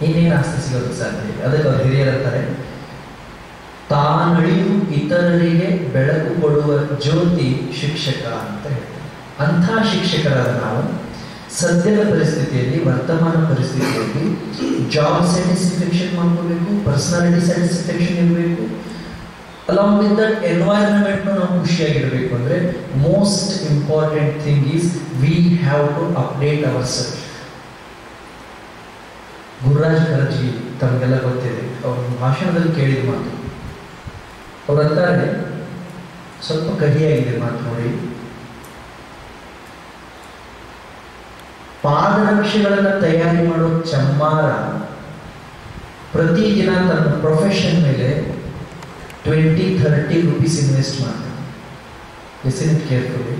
ಇನ್ನೇನು ಆಸ್ತಿ ಸಿಗೋದಕ್ಕೆ ಸಾಧ್ಯ. ಅದಕ್ಕೆ ಅವ್ರು ಹಿರಿಯರಂತಾರೆ, ತಾನಳಿದು ಇತರರಿಗೆ ಬೆಳಕು ಕೊಡುವ ಜ್ಯೋತಿ ಶಿಕ್ಷಕ ಅಂತ ಹೇಳ್ತಾರೆ. ಅಂಥ ಶಿಕ್ಷಕರಾದ ನಾವು ಸದ್ಯದ ಪರಿಸ್ಥಿತಿಯಲ್ಲಿ, ವರ್ತಮಾನ ಪರಿಸ್ಥಿತಿಯಲ್ಲಿ ಜಾಬ್ ಸ್ಯಾಟಿಸ್ಫ್ಯಾಕ್ಷನ್ ಮಾಡ್ಕೋಬೇಕು, ಪರ್ಸನಾಲಿಟಿ ಸ್ಯಾಟಿಸ್ಫ್ಯಾಕ್ಷನ್ ಇರಬೇಕು. ಅಲಾಂಗ್ ವಿತ್ ದಟ್ ಎನ್ವೈರನ್ಮೆಂಟ್ ನಾವು ಖುಷಿಯಾಗಿರಬೇಕು. ಅಂದರೆ most important thing is we have to update ourself. Gururaj Karajagi ತಮಗೆಲ್ಲ ಗೊತ್ತಿದೆ, ಅವ್ರ ಭಾಷಣದಲ್ಲಿ ಕೇಳಿದ ಮಾತು. ಅವರಂತಾರೆ, ಸ್ವಲ್ಪ ಕಹಿಯಾಗಿದೆ ಮಾತು ನೋಡಿ. ಪಾದರಕ್ಷೆಗಳನ್ನು ತಯಾರಿ ಮಾಡೋ ಚಮ್ಮಾರ ಪ್ರತಿದಿನ ತನ್ನ ಪ್ರೊಫೆಷನ್ ಮೇಲೆ 20-30 ರೂಪೀಸ್ ಇನ್ವೆಸ್ಟ್ ಮಾಡ್ತಾರೆ. Listen it carefully.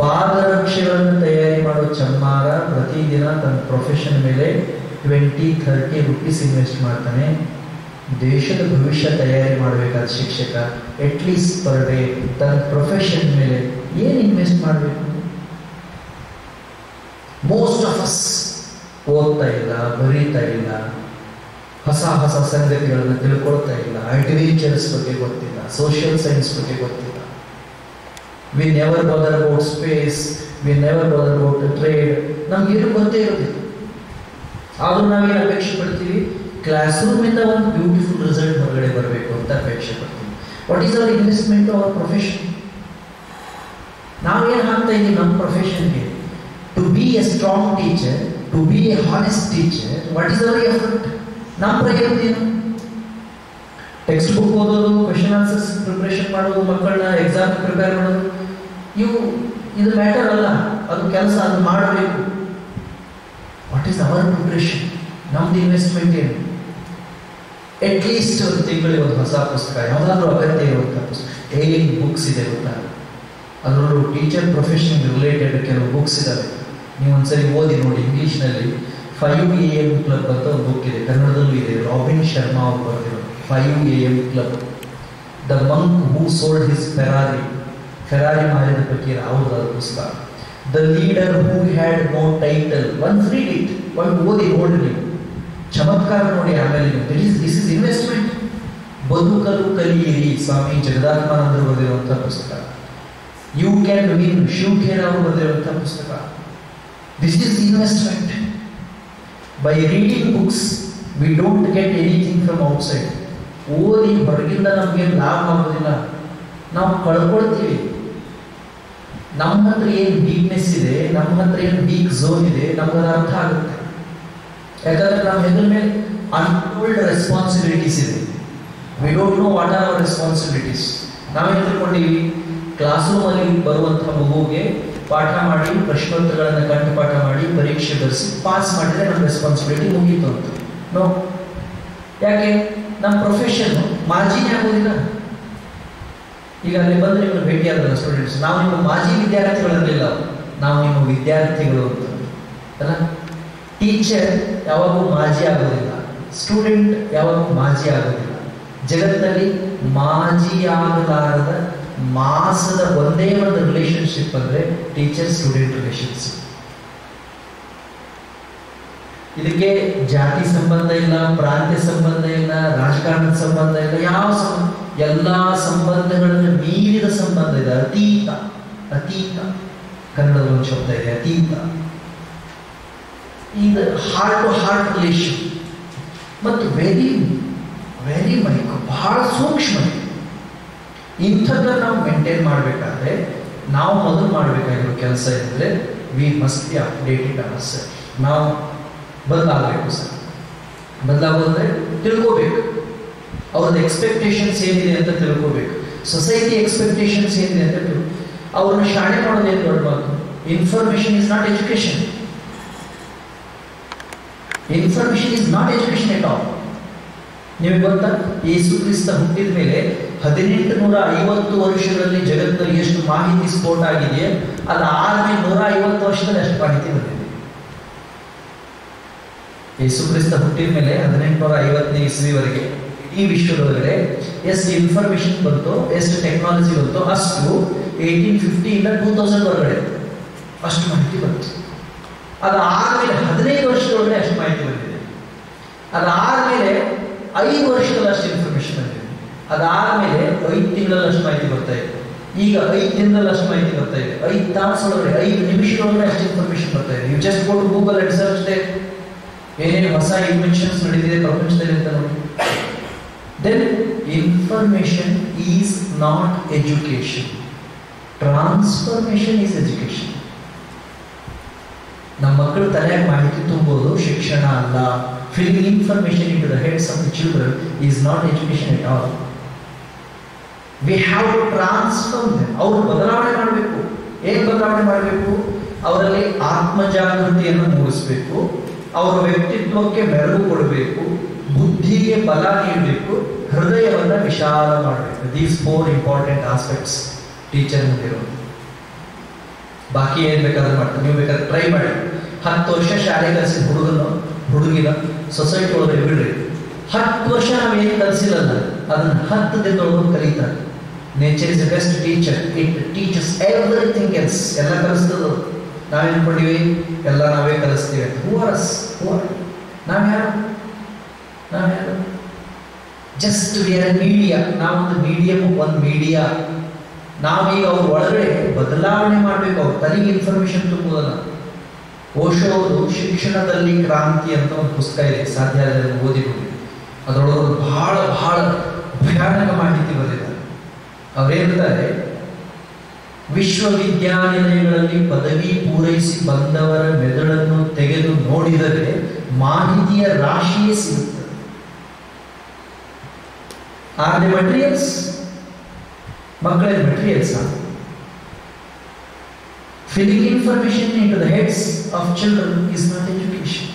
ಪಾದರಕ್ಷೆಗಳನ್ನು ತಯಾರಿ ಮಾಡೋ ಚಮ್ಮಾರ ಪ್ರತಿದಿನ ತನ್ನ ಪ್ರೊಫೆಷನ್ ಮೇಲೆ 20-30 ರೂಪೀಸ್ ಇನ್ವೆಸ್ಟ್ ಮಾಡ್ತಾನೆ. ದೇಶದ ಭವಿಷ್ಯ ತಯಾರಿ ಮಾಡಬೇಕಾದ ಶಿಕ್ಷಕ ಅಟ್ಲೀಸ್ಟ್ ಪರ್ ಡೇ ತನ್ನ ಪ್ರೊಫೆಷನ್ ಮೇಲೆ ಏನು ಇನ್ವೆಸ್ಟ್ ಮಾಡಬೇಕು? ಮೋಸ್ಟ್ ಆಫ್ ಅಸ್ ಓದ್ತಾ ಇಲ್ಲ, ಬರೀತಾ ಇಲ್ಲ, ಹೊಸ ಹೊಸ ಸಂಗತಿಗಳನ್ನು ತಿಳ್ಕೊಳ್ತಾ ಇಲ್ಲ, ಅಡ್ವೆಂಚರ್ಸ್ ಬಗ್ಗೆ ಗೊತ್ತಿಲ್ಲ, ಸೋಷಿಯಲ್ ಸೈನ್ಸ್ ಬಗ್ಗೆ ಗೊತ್ತಿಲ್ಲ. We never bother about space, we never bother about trade. ನಮ್ಗೇನು ಗೊತ್ತೇ ಇರೋದಿಲ್ಲ. ಆದರೂ ನಾವೇನು ಅಪೇಕ್ಷೆ ಪಡ್ತೀವಿ? ಕ್ಲಾಸ್ ರೂಮಿಂದ ಒಂದು ಬ್ಯೂಟಿಫುಲ್ ರಿಸಲ್ಟ್ ಹೊರಗಡೆ ಬರಬೇಕು ಅಂತ ಅಪೇಕ್ಷೆ ಪಡ್ತೀವಿ. What is our investment our profession? ನಾವೇನು ಹಾಕ್ತಾ ಇದ್ದೀವಿ ನಮ್ಮ ಪ್ರೊಫೆಷನ್ಗೆ? To be a strong teacher, to be a honest teacher, what is our effort? ನಮ್ಮ ಪ್ರಯತ್ನ ಟೆಕ್ಸ್ಟ್ ಬುಕ್ ಓದೋದು, ಕ್ವೆಶನ್ ಆನ್ಸರ್ಸ್ ಪ್ರಿಪ್ರೇಷನ್ ಮಾಡೋದು, ಮಕ್ಕಳನ್ನ ಎಕ್ಸಾಮ್ ಪ್ರಿಪೇರ್ ಮಾಡೋದು, ಇದು ಮ್ಯಾಟರ್ ಅಲ್ಲ. ಅದು ಕೆಲಸ, ಅದು ಮಾಡಬೇಕು. What is hour preparation? ನಮ್ದು ಇನ್ವೆಸ್ಟ್ಮೆಂಟ್ ಏನು? ಅಟ್ಲೀಸ್ಟ್ ಒಂದು ತಿಂಗಳಿಗೆ ಒಂದು ಹೊಸ ಪುಸ್ತಕ, ಯಾವುದಾದ್ರೂ ಅಗತ್ಯ ಇರುವಂಥ ಪುಸ್ತಕ. ಏನು ಬುಕ್ಸ್ ಇದೆ ಗೊತ್ತಾ? ಅದರಲ್ಲೂ ಟೀಚರ್ ಪ್ರೊಫೆಷನ್ ರಿಲೇಟೆಡ್ ಕೆಲವು ಬುಕ್ಸ್ ಇದ್ದಾವೆ. ನೀವು ಒಂದ್ಸರಿ ಓದಿ ನೋಡಿ. ಇಂಗ್ಲೀಷ್ನಲ್ಲಿ 5 AM ಕ್ಲಬ್ ಅಂತ ಒಂದು ಬುಕ್ ಇದೆ, ಕನ್ನಡದಲ್ಲೂ ಇದೆ. ರಾಬಿನ್ ಶರ್ಮಾ ಅವರು ಬರೆದಿರೋ 5 AM club. The monk who sold his Ferrari ಮಾರಿದ ಬಗ್ಗೆ ಅವ್ರದ್ದು ಪುಸ್ತಕ. The leader who had no title. ಒಂದು ರೀಡ್ ಇಟ್, ಒಂದು ಓದಿ ನೋಡಿ ನೀವು, ಚಮತ್ಕಾರ ನೋಡಿ. ಆಮೇಲೆ ದಿಸ್ ಇಸ್ ಇನ್ವೆಸ್ಟ್ಮೆಂಟ್. ಬದುಕಲು ಕಲಿಯಿರಿ, ಸ್ವಾಮಿ ಜಗದಾತ್ಮಾನಂದರು ಬರೆದಿರುವಂಥ ಪುಸ್ತಕ. ಯು ಕ್ಯಾನ್ ವಿನ್, ಶಿವಖೇರ ಅವರು ಬರೆದಿರುವಂಥ ಪುಸ್ತಕ. This is investment. By reading books we don't get anything from outside. ಓದಿ ಹೊರಗಿಂದ ನಮಗೇನು ಲಾಭ ಆಗೋದಿಲ್ಲ, ನಾವು ಕಳ್ಕೊಳ್ತೀವಿ. ನಮ್ಮ ಹತ್ರ ಏನು ವೀಕ್ನೆಸ್ ಇದೆ, ನಮ್ಮ ಹತ್ರ ಏನು ವೀಕ್ ಝೋನ್ ಇದೆ, ನಮಗದು ಅರ್ಥ ಆಗುತ್ತೆ. ಯಾಕಂದ್ರೆ ನಮ್ಮ ಹೆದ್ರ ಮೇಲೆ ಅನ್ಟೋಲ್ಡ್ ರೆಸ್ಪಾನ್ಸಿಬಿಲಿಟೀಸ್ ಇದೆ. We don't know what are our responsibilities. ನಾವೇನು ತಿಳ್ಕೊಂಡಿವಿ? ಕ್ಲಾಸ್ ರೂಮಲ್ಲಿ ಬರುವಂಥ ಮಗುವಿಗೆ ಪಾಠ ಮಾಡಿ, ಪ್ರಶ್ನೋತ್ತರಗಳನ್ನು ಕಂಠಪಾಠ ಮಾಡಿ, ಪರೀಕ್ಷೆ ಬರೆಸಿ ಪಾಸ್ ಮಾಡಿದರೆ ನಮ್ಮ ರೆಸ್ಪಾನ್ಸಿಬಿಲಿಟಿ ಮುಗೀತು ಅಂತ. ನೋ. ಯಾಕೆ? ನಮ್ಮ ಪ್ರೊಫೆಷನ್ ಮಾರ್ಜಿನೇ ಆಗೋದಿಲ್ಲ. ಈಗ ಅಲ್ಲಿ ಬಂದು ನಿಮ್ಮನ್ನು ಭೇಟಿಯಾದಲ್ಲ ಸ್ಟೂಡೆಂಟ್ಸ್, ನಾವು ನಿಮ್ಮ ಮಾಜಿ ವಿದ್ಯಾರ್ಥಿಗಳಲ್ಲಿಲ್ಲ, ನಾವು ನಿಮ್ಮ ವಿದ್ಯಾರ್ಥಿಗಳು ಅಂತ ಅಲ್ಲ. ಟೀಚರ್ ಯಾವಾಗೂ ಮಾಜಿ ಆಗೋದಿಲ್ಲ, ಸ್ಟೂಡೆಂಟ್ ಯಾವಾಗೂ ಮಾಜಿ ಆಗೋದಿಲ್ಲ. ಜಗತ್ತಿನಲ್ಲಿ ಮಾಜಿಯಾಗಲಾರದ ಮಾಸದ ಒಂದೇ ಒಂದು ರಿಲೇಶನ್ಶಿಪ್ ಅಂದರೆ ಟೀಚರ್ ಸ್ಟೂಡೆಂಟ್ ರಿಲೇಶನ್ಶಿಪ್. ಇದಕ್ಕೆ ಜಾತಿ ಸಂಬಂಧ ಇಲ್ಲ, ಪ್ರಾಂತ್ಯ ಸಂಬಂಧ ಇಲ್ಲ, ರಾಜಕಾರಣದ ಸಂಬಂಧ ಇಲ್ಲ, ಯಾವ ಎಲ್ಲ ಸಂಬಂಧಗಳನ್ನು ಮೀರಿದ ಸಂಬಂಧ ಇದೆ. ಅತೀತ, ಅತೀತ ಕನ್ನಡದ ಒಂದು ಶಬ್ದ ಇದೆ, ಅತೀತ. ಇದು ಹಾರ್ಟ್ ಟು ಹಾರ್ಟ್ ರಿಲೇಷನ್ ಮತ್ತು ವೆರಿ ವೆರಿ ಮೈಕ್ರೋ, ಬಹಳ ಸೂಕ್ಷ್ಮ. ಇಂಥದ್ದನ್ನು ನಾವು ಮೇಂಟೈನ್ ಮಾಡಬೇಕಾದ್ರೆ ನಾವು ಮೊದಲು ಮಾಡಬೇಕಾಗಿರೋ ಕೆಲಸ ಇದ್ದರೆ we must be updated hours. ನಾವು ಬದಲಾಗಬೇಕು ಸರ್. ಬದಲಾಗೋದ್ರೆ ತಿಳ್ಕೋಬೇಕು, ಅವ್ರದ್ದು ಎಕ್ಸ್ಪೆಕ್ಟೇಷನ್ಸ್ ಏನಿದೆ ಅಂತ ತಿಳ್ಕೋಬೇಕು, ಸೊಸೈಟಿ ಎಕ್ಸ್ಪೆಕ್ಟೇಷನ್ಸ್ ಏನಿದೆ ಅಂತ ಅವ್ರನ್ನ ಶಾಣೆ ಮಾಡೋದು ಏನು ದೊಡ್ಡ ಮಾತು. Information is not education. Information is not education at all. ನಿಮಗೆ ಗೊತ್ತಾ, ಯೇಸು ಕ್ರಿಸ್ತ ಹುಟ್ಟಿದ ಮೇಲೆ 1850 ವರ್ಷಗಳಲ್ಲಿ ಜಗತ್ತಲ್ಲಿ ಎಷ್ಟು ಮಾಹಿತಿ ಸ್ಫೋಟ ಆಗಿದೆಯೇ, ಅದಾದ್ಮೇಲೆ 150 ವರ್ಷದಲ್ಲಿ ಅಷ್ಟು ಮಾಹಿತಿ ಬಂದಿದೆ. ಯೇಸು ಕ್ರಿಸ್ತ ಹುಟ್ಟಿದ ಮೇಲೆ 1850ನೇ ಇಸ್ವಿವರೆಗೆ ಈ ವಿಶ್ವದೊಳಗಡೆ ಎಷ್ಟು ಇನ್ಫಾರ್ಮೇಶನ್ ಬಂತು, ಎಷ್ಟು ಟೆಕ್ನಾಲಜಿ ಬಂತು, ಅಷ್ಟು 1850 ಇಂದ 2000 ಹೊರಗಡೆ ಅಷ್ಟು ಮಾಹಿತಿ ಬಂತು. ಅದಾದ್ಮೇಲೆ 15 ವರ್ಷದೊಳಗಡೆ ಅಷ್ಟು ಮಾಹಿತಿ ಬಂದಿದೆ. ಅದಾದ್ಮೇಲೆ 5 ವರ್ಷದಲ್ಲಿ ಅಷ್ಟು ಇನ್ಫಾರ್ಮೇಶನ್ ಬಂದಿದೆ. ಅದಾದ್ಮೇಲೆ 5 ತಿಂಗಳಲ್ಲಿ ಅಷ್ಟು ಮಾಹಿತಿ ಬರ್ತಾ ಇದೆ. ಈಗ 5 ದಿನದಲ್ಲಿ ಅಷ್ಟು ಮಾಹಿತಿ ಬರ್ತಾ ಇದೆ. 5 ತಾಸು ಒಳಗಡೆ, 5 ನಿಮಿಷದೊಳಗಡೆ ಅಷ್ಟು ಇನ್ಫಾರ್ಮೇಶನ್ ಬರ್ತಾ ಇದೆ. You just go to Google and search they ಏನೇನು ಹೊಸ ಇನ್ವೆನ್ಷನ್ಸ್ ನಡೆದಿದೆ ಪ್ರಪಂಚದಲ್ಲಿ ಅಂತ ನೋಡಿ. Then information is not education, transformation is education. ನಮ್ಮ ಮಕ್ಕಳು ತಲೆಯಾಗ ಮಾಹಿತಿ ತುಂಬೋದು ಶಿಕ್ಷಣ ಅಲ್ಲ. Filling information into the heads of the children is not education at all. We have to transform them. ಅವರು ಬದಲಾವಣೆ ಮಾಡಬೇಕು. ಏನು ಬದಲಾವಣೆ ಮಾಡಬೇಕು? ಅವರಲ್ಲಿ ಆತ್ಮ ಜಾಗೃತಿಯನ್ನು ಮೂಡಿಸಬೇಕು, ಅವರ ವ್ಯಕ್ತಿತ್ವಕ್ಕೆ ಮೆರುಗು ಕೊಡಬೇಕು, ಬುದ್ಧಿಗೆ ಬಲ ನೀಡಬೇಕು, ಹೃದಯವನ್ನು ವಿಶಾಲ ಮಾಡಬೇಕು. ದೀಸ್ 4 ಇಂಪಾರ್ಟೆಂಟ್ ಆಸ್ಪೆಕ್ಟ್ಸ್ ಟೀಚರ್ ಮುಂದಿರೋದು. ಬಾಕಿ ಏನು ಬೇಕಾದ್ರೂ ಮಾಡ್ತಾರೆ. ನೀವು ಬೇಕಾದ್ರೆ ಟ್ರೈ ಮಾಡಿ. 10 ವರ್ಷ ಶಾಲೆ ಕಲಿಸಿದ ಹುಡುಗಿನ ಸೊಸೈಟಿ ಒಳಗೆ ಬಿಡ್ರಿ. 10 ವರ್ಷ ನಾವೇನು ಕಲಿಸಿಲ್ಲಲ್ಲ, ಅದನ್ನ 10 ದಿನದೊಳಗೆ ಕಲಿತಾರೆ. Nature is the best teacher. It teaches everything else. ಎಲ್ಲ ಕಲಿಸ್ತದ. ನಾವೇನು ಅನ್ಕೊಂಡಿವಿ, ಎಲ್ಲ ನಾವೇ ಕಲಿಸ್ತೀವಿ ಅಂತ. ನಾವ್ಯಾರು ಜಸ್ಟ್ ವಿ ಆರ್ ಮೀಡಿಯಾ. ನಾವೊಂದು ಮೀಡಿಯಂ, ಒಂದು ಮೀಡಿಯಾ. ನಾವೀಗ ಅವ್ರ ಒಳಗಡೆ ಬದಲಾವಣೆ ಮಾಡಬೇಕು. ಅವ್ರ ತಲೆಗೆ ಇನ್ಫಾರ್ಮೇಶನ್ ತುಂಬೋದಲ್ಲ. ಓಶೋ ಅವರು ಶಿಕ್ಷಣದಲ್ಲಿ ಕ್ರಾಂತಿ ಅಂತ ಒಂದು ಪುಸ್ತಕ ಇದೆ, ಸಾಧ್ಯ ಆದರೆ ಓದಿಕೊಂಡು. ಅದರೊಳಗೆ ಬಹಳ ಬಹಳ ಭಯಾನಕ ಮಾಹಿತಿ ಬರೆದಿದ್ದಾರೆ. ಅವರೇನಿದ್ದಾರೆ, ವಿಶ್ವವಿದ್ಯಾನಿಲಯಗಳಲ್ಲಿ ಪದವಿ ಪೂರೈಸಿ ಬಂದವರ ಮೆದುಳನ್ನು ತೆಗೆದು ನೋಡಿದರೆ ಮಾಹಿತಿಯ ರಾಶಿಯೇ ಸಿಗುತ್ತದೆ. R the materials? ಮಕ್ಕಳ materials. Filling information into the heads of children is not education.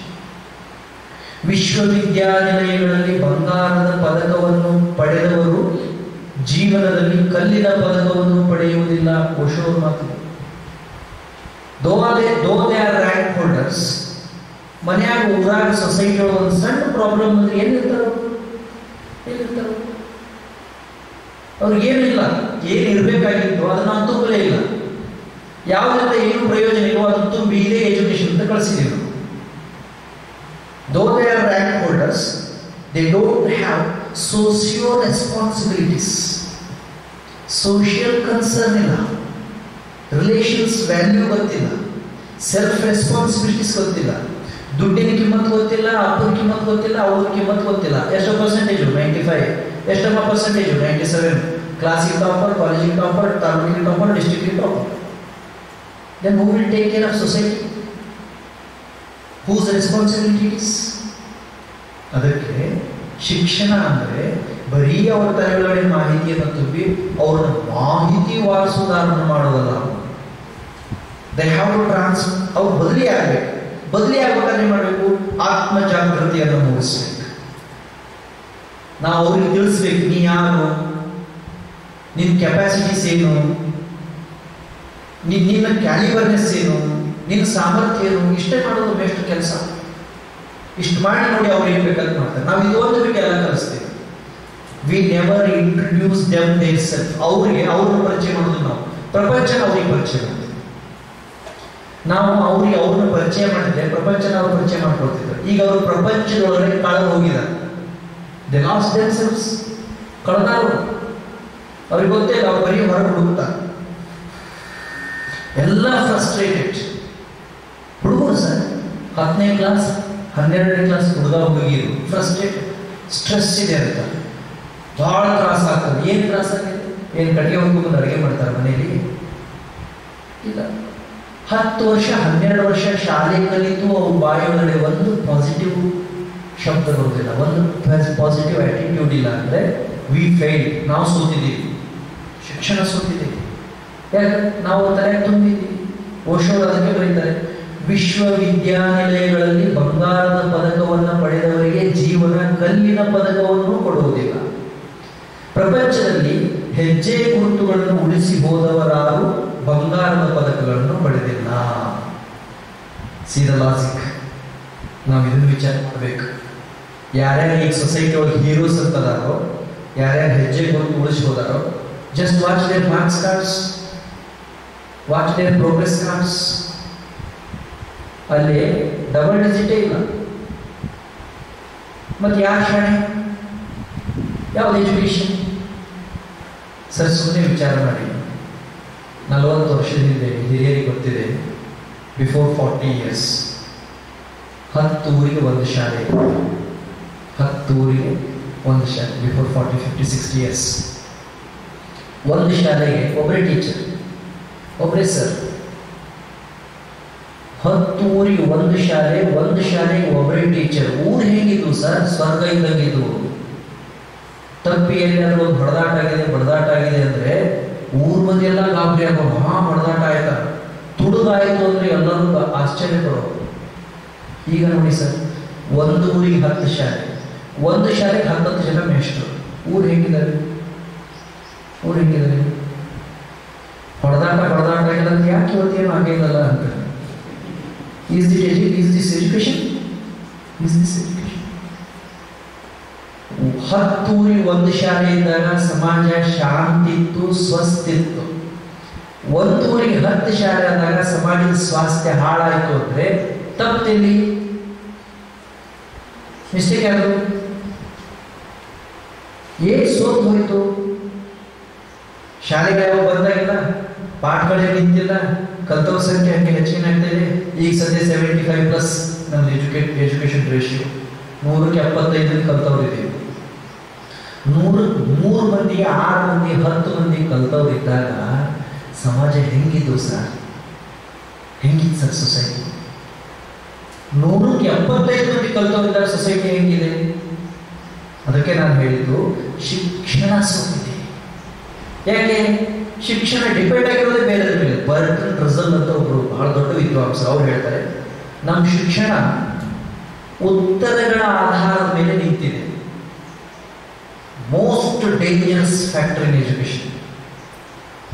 ವಿಶ್ವವಿದ್ಯಾನಿಲಯಗಳಲ್ಲಿ ಬಂಗಾರದ ಪದಕವನ್ನು ಪಡೆದವರು ಜೀವನದಲ್ಲಿ ಕಲ್ಲಿನ ಪದಕವನ್ನು ಪಡೆಯುವುದಿಲ್ಲ. ಓಶೋ ಮಾತು. Though they are rank holders, ಮನೆಯಾಗ ಊರಾಗ ಸೊಸೈಟಿ ಒಳಗೆ ಒಂದು ಸಣ್ಣ ಪ್ರಾಬ್ಲಮ್ ಅಂದ್ರೆ ಏನಿರ್ತಾರ, ಅವ್ರಿಗೆ ಏನಿಲ್ಲ, ಏನು ಇರಬೇಕಾಗಿತ್ತು ಅದನ್ನ ನಾವು ತುಂಬಲೇ ಇಲ್ಲ. ಯಾವುದರಿಂದ ಏನು ಪ್ರಯೋಜನ ಇಲ್ವೋ ಅದನ್ನು ತುಂಬಿ ಇದೇ ಎಜುಕೇಶನ್ ಅಂತ ಕಳಿಸಿದ್ದೀವಿ. Though they are rank holders, they don't have socio responsibilities. Social concern ಇಲ್ಲ, ರಿಲೇಷನ್ಸ್ ವ್ಯಾಲ್ಯೂ ಗೊತ್ತಿಲ್ಲ, ಸೆಲ್ಫ್ ರೆಸ್ಪಾನ್ಸಿಬಿಲಿಟೀಸ್ ಗೊತ್ತಿಲ್ಲ, ದುಡ್ಡಿನ ಕಿಮ್ಮತ್ ಗೊತ್ತಿಲ್ಲ, ಅಪ್ಪನ ಕಿಮ್ಮತ್ ಗೊತ್ತಿಲ್ಲ, ಅವ್ರ ಕಿಮ್ಮತ್ ಗೊತ್ತಿಲ್ಲ. ಎಷ್ಟೋ ಪರ್ಸೆಂಟೇಜು? 95. ಎಷ್ಟಮ್ಮ ಪರ್ಸೆಂಟೇಜು? 97. ಕ್ಲಾಸಿಗೆ ಟಾಪರ್, ಕಾಲೇಜಿಗೆ ಟಾಪರ್, ತಾಲೂಕಿಗೆ ಟಾಪರ್, ಡಿಸ್ಟ್ರಿಕ್ಟಿಗೆ topper. Then who will take care of society? Whose responsibility is? ಅದಕ್ಕೆ ಶಿಕ್ಷಣ ಅಂದರೆ ಬರೀ ಅವರ ತಲೆಯೊಳಗಡೆ ಮಾಹಿತಿಯನ್ನು ತುಂಬಿ ಅವ್ರನ್ನ ಮಾಹಿತಿ ವಾರಿಸುವುದಾರನ್ನು ಮಾಡೋದಲ್ಲ. ದೇ ಹ್ಯಾವ್ ಟು ಅವ್ರು ಬದಲಿ ಆಗಬೇಕು. ಬದಲಿ ಆಗ್ಬೇಕಾದ್ರೆ ಮಾಡಬೇಕು, ಆತ್ಮ ಜಾಗೃತಿಯನ್ನು ಮೂಡಿಸ್ಬೇಕು. ನಾವು ಅವ್ರಿಗೆ ತಿಳಿಸ್ಬೇಕು, ನೀ ಯಾರು, ನಿನ್ನ ಕೆಪಾಸಿಟೀಸ್ ಏನು, ನಿನ್ನ ಕ್ಯಾಲಿಬರ್ನೆಸ್ ಏನು, ನಿನ್ನ ಸಾಮರ್ಥ್ಯ ಏನು. ಇಷ್ಟೇ ಮಾಡೋದು ಬೆಸ್ಟ್ ಕೆಲಸ. ಇಷ್ಟು ಮಾಡಿ ನೋಡಿ ಅವ್ರು ಏನು ಬೇಕಾದ್ರೆ ಮಾಡ್ತಾರೆ. ನಾವು ಇದು ಒಂದು ಬಿಟ್ಟು ಎಲ್ಲ ಕಲಿಸ್ತೇವೆ. We never introduce them their self. ಅವ್ರಿಗೆ ಅವ್ರನ್ನ ಪರಿಚಯ ಮಾಡೋದು ನಾವು, ಪ್ರಪಂಚನ ಅವ್ರಿಗೆ ಪರಿಚಯ ಮಾಡ್ತೀವಿ. ನಾವು ಅವ್ರನ್ನ ಪರಿಚಯ ಮಾಡಿದ್ರೆ ಪ್ರಪಂಚನ ಅವ್ರು ಪರಿಚಯ ಮಾಡ್ಕೊಳ್ತಿದ್ರು. ಈಗ ಅವರು ಪ್ರಪಂಚದೊಳಗಡೆ ಕಳೆದು ಹೋಗಿದ್ದಾರೆ. ದೇ ಲಾಸ್ಟ್ ದೆಮ್ಸೆಲ್ವ್ಸ್, ಕಳೆದವರು. ಅವ್ರಿಗೆ ಗೊತ್ತೇ ಇಲ್ಲ, ಅವ್ರು ಬರೀ ಹೊರಗೆ ಹುಡುಕ್ತಾರೆ. ಎಲ್ಲ ಫ್ರಸ್ಟ್ರೇಟೆಡ್ ಹುಡುಗರು ಸರ್. 10ನೇ ಕ್ಲಾಸ್ 12ನೇ ಕ್ಲಾಸ್ ಹುಡುಗಿರು ಫ್ರಸ್ಟ್ರೇಟೆಡ್, ಸ್ಟ್ರೆಸ್ ಇದೆ ಅಂತ ಬಹಳ ತ್ರಾಸ ಆಗ್ತದೆ. ಏನು ತ್ರಾಸ ಆಗಿದೆ? ಏನು ಕಟ್ಟಿಗೆ ಹೋಗ್ಕೊಂಡು ಅಡುಗೆ ಮಾಡ್ತಾರೆ ಮನೇಲಿ? ಇಲ್ಲ. 10 ವರ್ಷ 12 ವರ್ಷ ಶಾಲೆ ಕಲಿತು ಅವ್ರ ಬಾಯೊಳಗಡೆ ಒಂದು ಪಾಸಿಟಿವ್ ಶಬ್ದ ಬರುವುದಿಲ್ಲ, ಒಂದು ಪಾಸಿಟಿವ್ ಆಟಿಟ್ಯೂಡ್ ಇಲ್ಲ ಅಂದರೆ ವಿ ಫೇಲ್, ನಾವು ಸೋತಿದ್ದೀವಿ, ಶಿಕ್ಷಣ ಸೋತಿದ್ದೀವಿ. ಯಾಕೆ? ನಾವು ತಲೆ ತುಂಬಿದ್ದೀವಿ. ಓಶೋರು ಅದಕ್ಕೆ ಬರೀತಾರೆ, ವಿಶ್ವವಿದ್ಯಾನಿಲಯಗಳಲ್ಲಿ ಬಂಗಾರದ ಪದಕವನ್ನು ಪಡೆದವರಿಗೆ ಜೀವನ ಕಲ್ಲಿನ ಪದಕವನ್ನು ಕೊಡುವುದಿಲ್ಲ. ಪ್ರಪಂಚದಲ್ಲಿ ಹೆಜ್ಜೆ ಗುರುತುಗಳನ್ನು ಉಳಿಸಿ ಹೋದವರಾರು ಬಂಗಾರದ ಪದಕಗಳನ್ನು ಪಡೆದಿಲ್ಲ. C the logic. ನಾವು ಇದನ್ನು ವಿಚಾರ ಮಾಡಬೇಕು. ಯಾರ್ಯಾರು ಈಗ ಸೊಸೈಟಿ ಒಳಗೆ ಹೀರೋಸ್ ಅಂತದಾರೋ, ಯಾರ್ಯಾರು ಹೆಜ್ಜೆ ಗುರುತು ಉಳಿಸಿ ಹೋದಾರೋ, just watch their marks cards, watch their progress cards. ಅಲ್ಲಿ ಡಬಲ್ ಡಿಜಿಟೇ ಇಲ್ಲ. ಮತ್ತೆ ಯಾರು ಶಾಣೆ? ಯಾವ್ದು ಎಜುಕೇಶನ್? ಸರ್ ಸುಮ್ಮನೆ ವಿಚಾರ ಮಾಡಿ. 40 ವರ್ಷದಿಂದ ಹಿರಿಯರಿಗೆ ಗೊತ್ತಿದೆ, ಬಿಫೋರ್ 40 years 10 ಊರಿಗೆ ಒಂದು ಶಾಲೆ, 10 ಊರಿಗೆ ಒಂದು ಶಾಲೆ. ಬಿಫೋರ್ 40, 50, 60 years ಒಂದು ಶಾಲೆಗೆ ಒಬ್ಬರೇ ಟೀಚರ್, ಒಬ್ಬರೇ ಸರ್. 10 ಊರಿಗೆ ಒಂದು ಶಾಲೆ, ಒಂದು ಶಾಲೆಗೆ ಒಬ್ಬರೇ ಟೀಚರ್. ಊರು ಹೇಗಿದ್ದು ಸರ್? ಸ್ವರ್ಗ ಇದ್ದಂಗಿದ್ದು. ತಪ್ಪಿ ಎಲ್ಲಾದ್ರೂ ಒಂದು ಹೊಡೆದಾಟ ಆಗಿದೆ ಅಂದರೆ ಊರ್ ಮಂದಿ ಎಲ್ಲ ಗಾಬರಿ ಆಗೋರು. ಹೊಡೆದಾಟ ಆಯ್ತಾ, ತುಡುಗಾಯ್ತು ಅಂದ್ರೆ ಎಲ್ಲರೂ ಆಶ್ಚರ್ಯ ಪಡೋರು. ಈಗ ನೋಡಿ ಸರ್, ಒಂದು ಊರಿಗೆ 10 ಶಾಲೆ, ಒಂದು ಶಾಲೆಗೆ 10 ಜನ ಮೇಷ್ಟ್ರು. ಊರು ಹೇಗಿದ್ದಾರೆ? ಹೊಡೆದಾಟ ಆಗಿಲ್ಲ ಅಂತ ಯಾಕೆ ಇವತ್ತೇನು ಆಗಿಲ್ಲಲ್ಲ ಅಂತ. Is this education? 10 ಊರಿಗೆ ಒಂದು ಶಾಲೆ ಇದ್ದಾಗ ಸಮಾಜ ಶಾಂತಿ ಇತ್ತು, ಸ್ವಸ್ತಿತ್ತು. ಒಂದು ಊರಿಗೆ 10 ಶಾಲೆ ಆದಾಗ ಸಮಾಜದ ಸ್ವಾಸ್ಥ್ಯ ಹಾಳಾಯಿತು ಅಂದ್ರೆ ತಪ್ಪೆಲ್ಲಿ? ಮಿಸ್ಟೇಕ್ ಯಾರು? ಏನ್ ಸೋತು ಹೋಯಿತು? ಶಾಲೆಗೆ ಯಾವ ಬಂದಾಗಿಲ್ಲ, ಪಾಠಗಳೇ ನಿಂತಿಲ್ಲ, ಕಲ್ತವ್ರ ಸಂಖ್ಯೆ ಹಂಗೆ ಹೆಚ್ಚಿಗೆ ಆಗ್ತಾ ಇದೆ. ಈಗ ಸದ್ಯ 75+ ನಮ್ದು ಎಜುಕೇಶನ್ ರೇಷಿಯೋ 100ಕ್ಕೆ 75 ಕಲ್ತವ್ರು ಇದ್ದೀವಿ. 3 ಮಂದಿ 6 ಮಂದಿ 10 ಮಂದಿ ಕಲ್ತವ್ರು ಇದ್ದಾಗ ಸಮಾಜ ಹೆಂಗಿದ್ದು ಸರ್? ಹೆಂಗಿತ್ತು ಸರ್ ಸೊಸೈಟಿ? 100ಕ್ಕೆ 75 ಮಂದಿ ಕಲ್ತವ್ರು ಇದ್ದಾಗ ಸೊಸೈಟಿ ಹೆಂಗಿದೆ? ಅದಕ್ಕೆ ನಾನು ಹೇಳಿದ್ದು ಶಿಕ್ಷಣ ಸೋತಿದೆ. ಯಾಕೆ? ಶಿಕ್ಷಣ ಡಿಪೆಂಡ್ ಆಗಿರೋದೇ ಬೇರೆ ಮೇಲೆ. ಬರ್ಟನ್ ರಸಲ್ ಅಂತ ಒಬ್ರು ಬಹಳ ದೊಡ್ಡ ವಿದ್ವಾಂಸರು, ಅವ್ರು ಹೇಳ್ತಾರೆ, ನಮ್ಮ ಶಿಕ್ಷಣ ಉತ್ತರಗಳ ಆಧಾರದ ಮೇಲೆ ನಿಂತಿದೆ. ಮೋಸ್ಟ್ ಡೇಂಜರಸ್ ಫ್ಯಾಕ್ಟರ್ ಇನ್ ಎಜುಕೇಶನ್.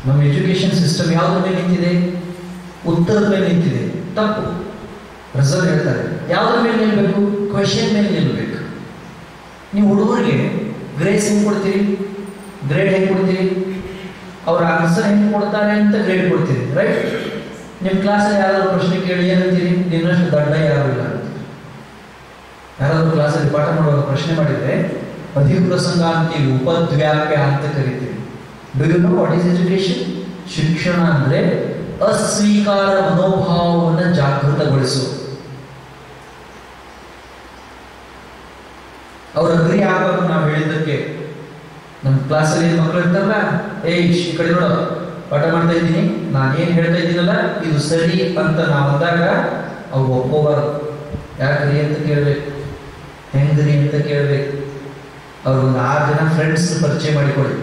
ನಮ್ಮ ಎಜುಕೇಶನ್ ಸಿಸ್ಟಮ್ ಯಾವುದ್ರ ಮೇಲೆ ನಿಂತಿದೆ? ಉತ್ತರದ ಮೇಲೆ ನಿಂತಿದೆ. ತಪ್ಪು. ರಸಲ್ ಹೇಳ್ತಾರೆ, ಯಾವುದ್ರ ಮೇಲೆ ನಿಲ್ಬೇಕು? ಕ್ವೆಶನ್ ಮೇಲೆ ನಿಲ್ಬೇಕು. ನೀವು ಹುಡುಗರಿಗೆ ಗ್ರೇಸ್ ಹೆಂಗೆ ಕೊಡ್ತೀರಿ? ಗ್ರೇಡ್ ಹೆಂಗೆ ಕೊಡ್ತೀರಿ? ಅವ್ರ ಆನ್ಸರ್ ಹೆಂಗೆ ಕೊಡ್ತಾರೆ ಅಂತ ಗ್ರೇಡ್ ಕೊಡ್ತೀರಿ, ರೈಟ್? ನಿಮ್ಮ ಕ್ಲಾಸಲ್ಲಿ ಯಾರಾದ್ರೂ ಪ್ರಶ್ನೆ ಕೇಳಿ ಏನಂತೀರಿ? ನಿನ್ನಷ್ಟು ದಡ್ಡ ಯಾರು ಇಲ್ಲ ಅಂತೀರಿ. ಯಾರಾದ್ರೂ ಕ್ಲಾಸಲ್ಲಿ ಪಾಠ ಮಾಡುವಾಗ ಪ್ರಶ್ನೆ ಮಾಡಿದರೆ ಅಧಿಪ್ರಸಂಗ ಅಂತೀವಿ, ಉಪದ್ವ್ಯಾಪ್ಯ ಅಂತ ಕರಿತೀವಿ. Do you know what is education? ಶಿಕ್ಷಣ ಅಂದರೆ ಅಸ್ವೀಕಾರ ಮನೋಭಾವವನ್ನು ಜಾಗೃತಗೊಳಿಸು. ಅವ್ರ ಅಗ್ರಿ ಆಗಬೇಕು ನಾವು ಹೇಳಿದ್ದಕ್ಕೆ. ನಮ್ಮ ಕ್ಲಾಸಲ್ಲಿ ಮಕ್ಕಳು ಇರ್ತಾರಲ್ಲ, ಈ ಕಡೆ ನೋಡ, ಪಾಠ ಮಾಡ್ತಾ ಇದ್ದೀನಿ, ನಾನು ಏನು ಹೇಳ್ತಾ ಇದ್ದೀನಲ್ಲ ಇದು ಸರಿ ಅಂತ ನಾವು ಅಂದಾಗ ಅವ್ರು ಒಪ್ಪೋಬಾರ್ದು. ಯಾಕ್ರಿ ಅಂತ ಕೇಳಬೇಕು, ಹೆಂಗ್ರಿ ಅಂತ ಕೇಳಬೇಕು. ಅವ್ರಿಗೊಂದು 6 ಜನ ಫ್ರೆಂಡ್ಸ್ ಪರಿಚಯ ಮಾಡಿಕೊಡಿ.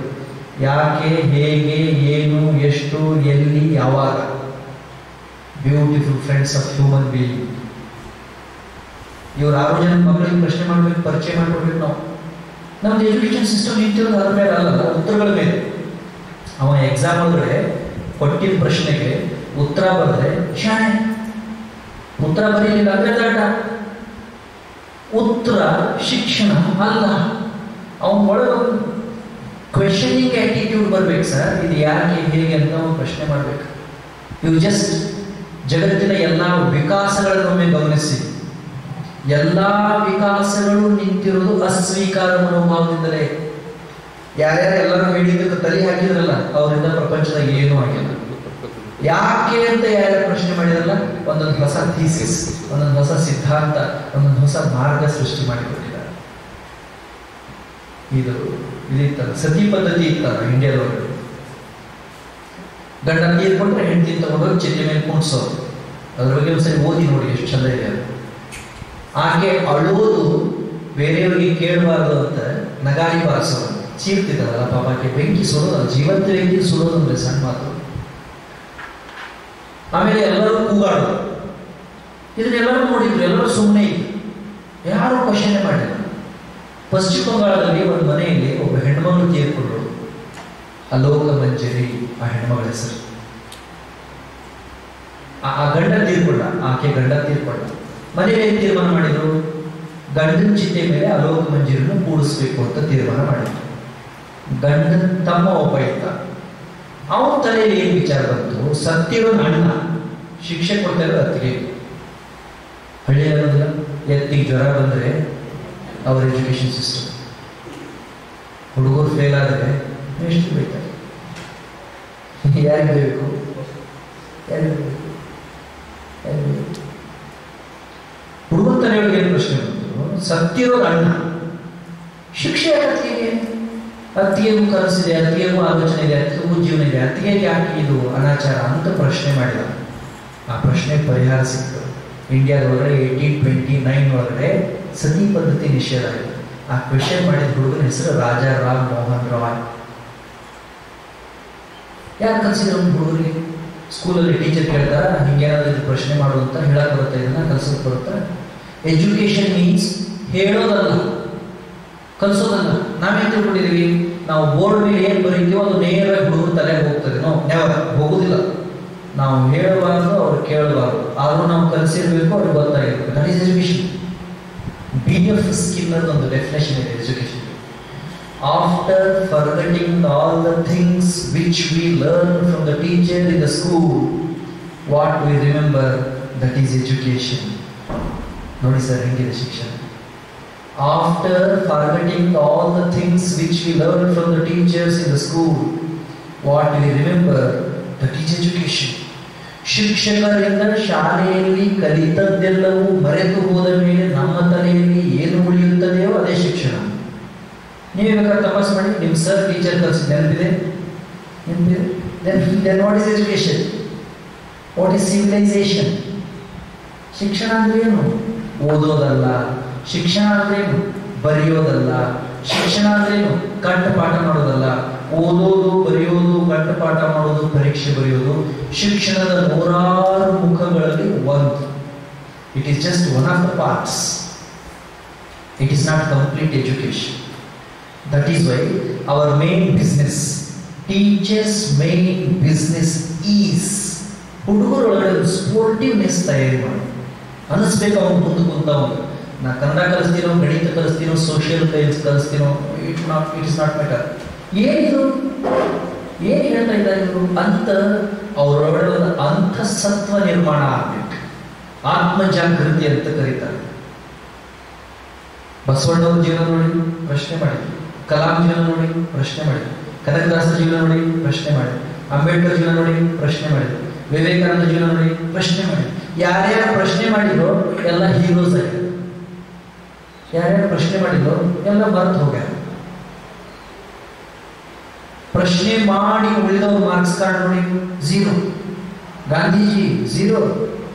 ಯಾಕೆ, ಹೇಗೆ, ಏನು, ಎಷ್ಟು, ಎಲ್ಲಿ, ಯಾವಾಗ. Beautiful friends of human being. ಇವ್ರು 6 ಜನ ಮಕ್ಕಳಿಗೆ ಪ್ರಶ್ನೆ ಮಾಡ್ಬೇಕು, ಪರಿಚಯ ಮಾಡ್ಕೊಡ್ಬೇಕು ನಾವು. ನಮ್ದು ಎಜುಕೇಶನ್ ಸಿಸ್ಟಮ್ ನಿಂತಿರೋದು ಅದ್ರ ಮೇಲೆ ಅಲ್ಲಲ್ಲ, ಉತ್ತರಗಳ ಮೇಲೆ. ಅವ ಎಕ್ಸಾಮ್ ಒಳಗಡೆ ಕೊಟ್ಟಿದ್ದ ಪ್ರಶ್ನೆಗೆ ಉತ್ತರ ಬರೆದ್ರೆ ಶಾಣೆ, ಉತ್ತರ ಬರೀಲಿಲ್ಲ ಅಂದ್ರೆ ದಡ್ಡ. ಉತ್ತರ ಶಿಕ್ಷಣ ಅಲ್ಲ. ಅವನ ಒಳಗೆ ಕ್ವೆಶನಿಂಗ್ ಆಟಿಟ್ಯೂಡ್ ಬರ್ಬೇಕು ಸರ್. ಇದು ಯಾಕೆ, ಹೇಗೆ ಅಂತ ಅವ್ನು ಪ್ರಶ್ನೆ ಮಾಡ್ಬೇಕು. ಯು ಜಸ್ಟ್ ಜಗತ್ತಿನ ಎಲ್ಲ ವಿಕಾಸಗಳನ್ನೊಮ್ಮೆ ಗಮನಿಸಿ. ಎಲ್ಲ ವಿಕಾಸಗಳು ನಿಂತಿರುವುದು ಅಸ್ವೀಕಾರ ಮನೋಭಾವದಿಂದಲೇ. ಯಾರ್ಯಾರು ಎಲ್ಲರೂ ಹೇಳಿದ್ದಕ್ಕೆ ತಲೆ ಹಾಕಿದ್ರಲ್ಲ, ಅವರಿಂದ ಪ್ರಪಂಚದಾಗ ಏನೂ ಆಗಿಲ್ಲ. ಯಾಕೆ ಅಂತ ಯಾರು ಪ್ರಶ್ನೆ ಮಾಡಿದ್ರಲ್ಲ, ಒಂದೊಂದು ಹೊಸ ಥೀಸಿಸ್, ಒಂದೊಂದು ಹೊಸ ಸಿದ್ಧಾಂತ, ಒಂದೊಂದು ಹೊಸ ಮಾರ್ಗ ಸೃಷ್ಟಿ ಮಾಡಿಕೊಟ್ಟಿದ್ದಾರೆ. ಇದಿತ್ತಲ್ಲ ಸತಿ ಪದ್ಧತಿ ಇತ್ತಲ್ಲ ಇಂಡಿಯಾದೊಳಗೆ. ಗಂಡ ತೀರ್ಕೊಂಡ್ರೆ ಹೆಂಡತಿ ತಗೊಂಡೋಗಿ ಚಿತೆ ಮೇಲೆ ಕುಣಿಸೋದು. ಅದ್ರ ಬಗ್ಗೆ ಒಂದ್ಸರಿ ಓದಿ ನೋಡಿ, ಎಷ್ಟು ಚಂದ ಇದೆ ಅದು. ಆಕೆ ಅಳೋದು ಬೇರೆಯವರಿಗೆ ಕೇಳಬಾರ್ದು ಅಂತ ನಗಾರಿ ಬಾರಿಸೋದು, ಚೀರ್ತಿದ್ದಾರಲ್ಲ ಪಾಪಕ್ಕೆ ಬೆಂಕಿ ಸುಡೋದು, ಜೀವಂತ ವ್ಯಕ್ತಿ ಸುಡೋದು ಅಂದ್ರೆ ಸಣ್ಣ ಮಾತು. ಆಮೇಲೆ ಎಲ್ಲರೂ ಕೂಗಾಡೋದು. ಇದನ್ನೆಲ್ಲರೂ ನೋಡಿದ್ರು, ಎಲ್ಲರೂ ಸುಮ್ಮನೆ ಇದ್ರು, ಯಾರು ಕ್ವಶನ್ ಮಾಡಿಲ್ಲ. ಪಶ್ಚಿಮ ಬಂಗಾಳದಲ್ಲಿ ಒಂದು ಮನೆಯಲ್ಲಿ ಒಬ್ಬ ಹೆಣ್ಮಗಳು ತೀರ್ಕೊಂಡ್ರು, ಅಲೋಕ ಮಂಜರಿ ಆ ಹೆಣ್ಮಗಳ ಹೆಸರು. ಆ ಗಂಡ ತೀರ್ಕೊಂಡ, ಆಕೆ ಗಂಡ ತೀರ್ಕೊಂಡ. ಮನೆಯಲ್ಲಿ ತೀರ್ಮಾನ ಮಾಡಿದ್ರು, ಗಂಡನ ಚಿತೆ ಮೇಲೆ ಅಲೋಕ ಮಂಜರಿಯನ್ನು ಕೂಡಿಸ್ಬೇಕು ಅಂತ ತೀರ್ಮಾನ ಮಾಡಿದ್ರು. ಗಂಡನ ತಮ್ಮ ಒಬ್ಬ ಇದ್ದ, ಅವನ ತಲೆಯಲ್ಲಿ ಏನ್ ವಿಚಾರ ಬಂತು, ಸತ್ತಿರೋ ಅಣ್ಣ ಶಿಕ್ಷೆ ಕೊಡ್ತಾರೆ ಅತ್ತಿಗೆ. ಹಳ್ಳಿ ಅನ್ನೋದಿಲ್ಲ, ಎತ್ತಿಗೆ ಜ್ವರ ಬಂದ್ರೆ ಅವ್ರ ಎಜುಕೇಶನ್ ಸಿಸ್ಟಮ್, ಹುಡುಗರು ಫೇಲ್ ಆದ್ರೆ ಎಷ್ಟು ಬೈತಾರೆ. ಯಾರಿಗೆ ಬೇಕು? ಹುಡುಗನ ತಲೆಯೊಳಗೆ ಏನು ಪ್ರಶ್ನೆ ಬಂತು, ಸತ್ತಿರೋ ಅಣ್ಣ ಶಿಕ್ಷೆ ಅತ್ತಿಗೆ. ಅತ್ತಿಗೆಗೂ ಕನಸಿದೆ, ಅತ್ತಿಗೆಗೂ ಆಲೋಚನೆ ಇದೆ, ಅತ್ತಿಗೆಗೂ ಜೀವನ ಇದೆ, ಅತ್ತಿಗೆಗೆ ಯಾಕೆ ಇದು ಅನಾಚಾರ ಅಂತ ಪ್ರಶ್ನೆ ಮಾಡಿದ. ಆ ಪ್ರಶ್ನೆಗೆ ಪರಿಹಾರ ಸಿಕ್ತು. ಇಂಡಿಯಾದೊಳಗಡೆ 1829 ಒಳಗಡೆ ಸತಿ ಪದ್ಧತಿ ನಿಷೇಧ ಆಯಿತು. ಆ ಕ್ವೆಶ್ಚನ್ ಮಾಡಿದ ಹುಡುಗನ ಹೆಸರು ರಾಜಾ ರಾಮ್ ಮೋಹನ್ ರಾಯ್. ಯಾಕೆ ಕಲಿಸಿದ್ರು ಹುಡುಗರಿಗೆ? ಸ್ಕೂಲಲ್ಲಿ ಟೀಚರ್ ಕೇಳ್ತಾರ, ಹಿಂಗೇನಾದ್ರೂ ಇದು ಪ್ರಶ್ನೆ ಮಾಡುವಂತ ಹೇಳಕ್ ಬರುತ್ತೆ, ಇದನ್ನ ಕಲ್ಸೋಕ್ ಬರುತ್ತೆ. ಎಜುಕೇಶನ್ ಮೀನ್ಸ್ ಹೇಳೋದಲ್ಲ, ಕಲ್ಸೋದಲ್ಲ. ನಾವೇನ್ ತಿಳ್ಕೊಂಡಿದೀವಿ, ನಾವು ಬೋರ್ಡ್ ಮೇಲೆ ಏನ್ ಬರೀತೀವೋ ಅದು ನೇರವಾಗಿ ಹುಡುಗರ ತಲೆಗೆ ಹೋಗ್ತದೆ. ನಾವು ನೆವರ್ ಹೋಗುದಿಲ್ಲ. ನಾವು ಹೇಳಬಾರ್ದು, ಅವ್ರು ಕೇಳಬಾರ್ದು, ಆದ್ರೂ ನಾವು ಕಲಿಸಿರ್ಬೇಕು, ಅವ್ರಿಗೆ ಗೊತ್ತಾಗಿರ್ಬೇಕು. That is education. BF Skinner ಒಂದು ಡೆಫಿನೇಷನ್ ಇದೆ education. After forgetting all the things which we learn from the teacher in the school, what we remember, that is education. ನೋಡಿ ಸರ್ ಹೆಂಗಿದೆ ಶಿಕ್ಷಣ. After forgetting all the things which we learned from the teachers in the school, what we remember, that is education. ಶಿಕ್ಷಕರಿಂದ ಶಾಲೆಯಲ್ಲಿ ಕಲಿತದ್ದೆಲ್ಲವೂ ಮರೆತು ಹೋದ ಮೇಲೆ ನಮ್ಮ ತಲೆಯಲ್ಲಿ ಏನು ಉಳಿಯುತ್ತದೆಯೋ ಅದೇ ಶಿಕ್ಷಣ. ನೀವು ಬೇಕಾದ್ರೆ ತಪಾಸ್ ಮಾಡಿ, ನಿಮ್ಮ ಸರ್ ಟೀಚರ್ ಕಲಿಸಿದ ನೆನಪಿದೆ? Then what is education? What is civilization? ಶಿಕ್ಷಣ ಅಂದ್ರೆ ಏನು? ಓದೋದಲ್ಲ. ಶಿಕ್ಷಣ ಅಂದ್ರೇನು? ಬರೆಯೋದಲ್ಲ. ಶಿಕ್ಷಣ ಅಂದ್ರೇನು? ಕಂಠಪಾಠ ಮಾಡೋದಲ್ಲ. ಓದೋದು, ಬರೆಯೋದು, ಕಂಠಪಾಠ ಮಾಡೋದು, ಪರೀಕ್ಷೆ ಬರೆಯೋದು ಶಿಕ್ಷಣದ 100 ಮುಖಗಳಲ್ಲಿ ಒಂದು. It is just one of the parts. It is not complete education. That is why our main business, teachers main business is ಹುಡುಗರೊಳಗಡೆ ಸ್ಪೋರ್ಟಿವ್ನೆಸ್ ತಯಾರಿ ಮಾಡಿ. ಅನಿಸ್ಬೇಕು ಅವ್ನು ಮುಂದೆ ಕುಂತವನು, ನಾ ಕನ್ನಡ ಕಲಿಸ್ತೀನೋ, ಗಣಿತ ಕಲಿಸ್ತೀನೋ, ಸೋಷಿಯಲ್ ಸೈನ್ಸ್ ಕಲಿಸ್ತೀನೋ, ಇಟ್ ಇಸ್ ನಾಟ್ ಮ್ಯಾಟರ್. ಏನಿದು, ಏನು ಹೇಳ್ತಾ ಇದ್ದಾರೆ ಇವರು ಅಂತ ಅವರೊಳಗೆ ಒಂದು ಅಂತಃಸತ್ವ ನಿರ್ಮಾಣ ಆಗ್ಬೇಕು. ಆತ್ಮ ಜಾಗೃತಿ ಅಂತ ಕರೀತಾರೆ. ಬಸವಣ್ಣವ್ರ ಜೀವನ ನೋಡಿ ಪ್ರಶ್ನೆ ಮಾಡಿದ್ರು, ಕಲಾಂ ಜೀವನ ನೋಡಿ ಪ್ರಶ್ನೆ ಮಾಡಿದ್ರು, ಕನಕದಾಸರ ಜೀವನ ನೋಡಿ ಪ್ರಶ್ನೆ ಮಾಡಿದ್ರು, ಅಂಬೇಡ್ಕರ್ ಜೀವನ ನೋಡಿ ಪ್ರಶ್ನೆ ಮಾಡಿದ್ರು, ವಿವೇಕಾನಂದ ಜೀವನ ನೋಡಿ ಪ್ರಶ್ನೆ ಮಾಡಿದ್ರು. ಯಾರ್ಯಾರು ಪ್ರಶ್ನೆ ಮಾಡಿದ್ರು ಎಲ್ಲ ಹೀರೋಸ್ ಆಗಿದೆ. ಯಾರ್ಯಾರು ಪ್ರಶ್ನೆ ಮಾಡಿದ್ರು ಎಲ್ಲ ಮರೆತು ಹೋಗ್ಯಾರ. ಪ್ರಶ್ನೆ ಮಾಡಿ ಉಳಿದವ್ರ ಮಾರ್ಕ್ಸ್ ಕಾರ್ಡ್ ನೋಡಿ 0. ಗಾಂಧೀಜಿ 0.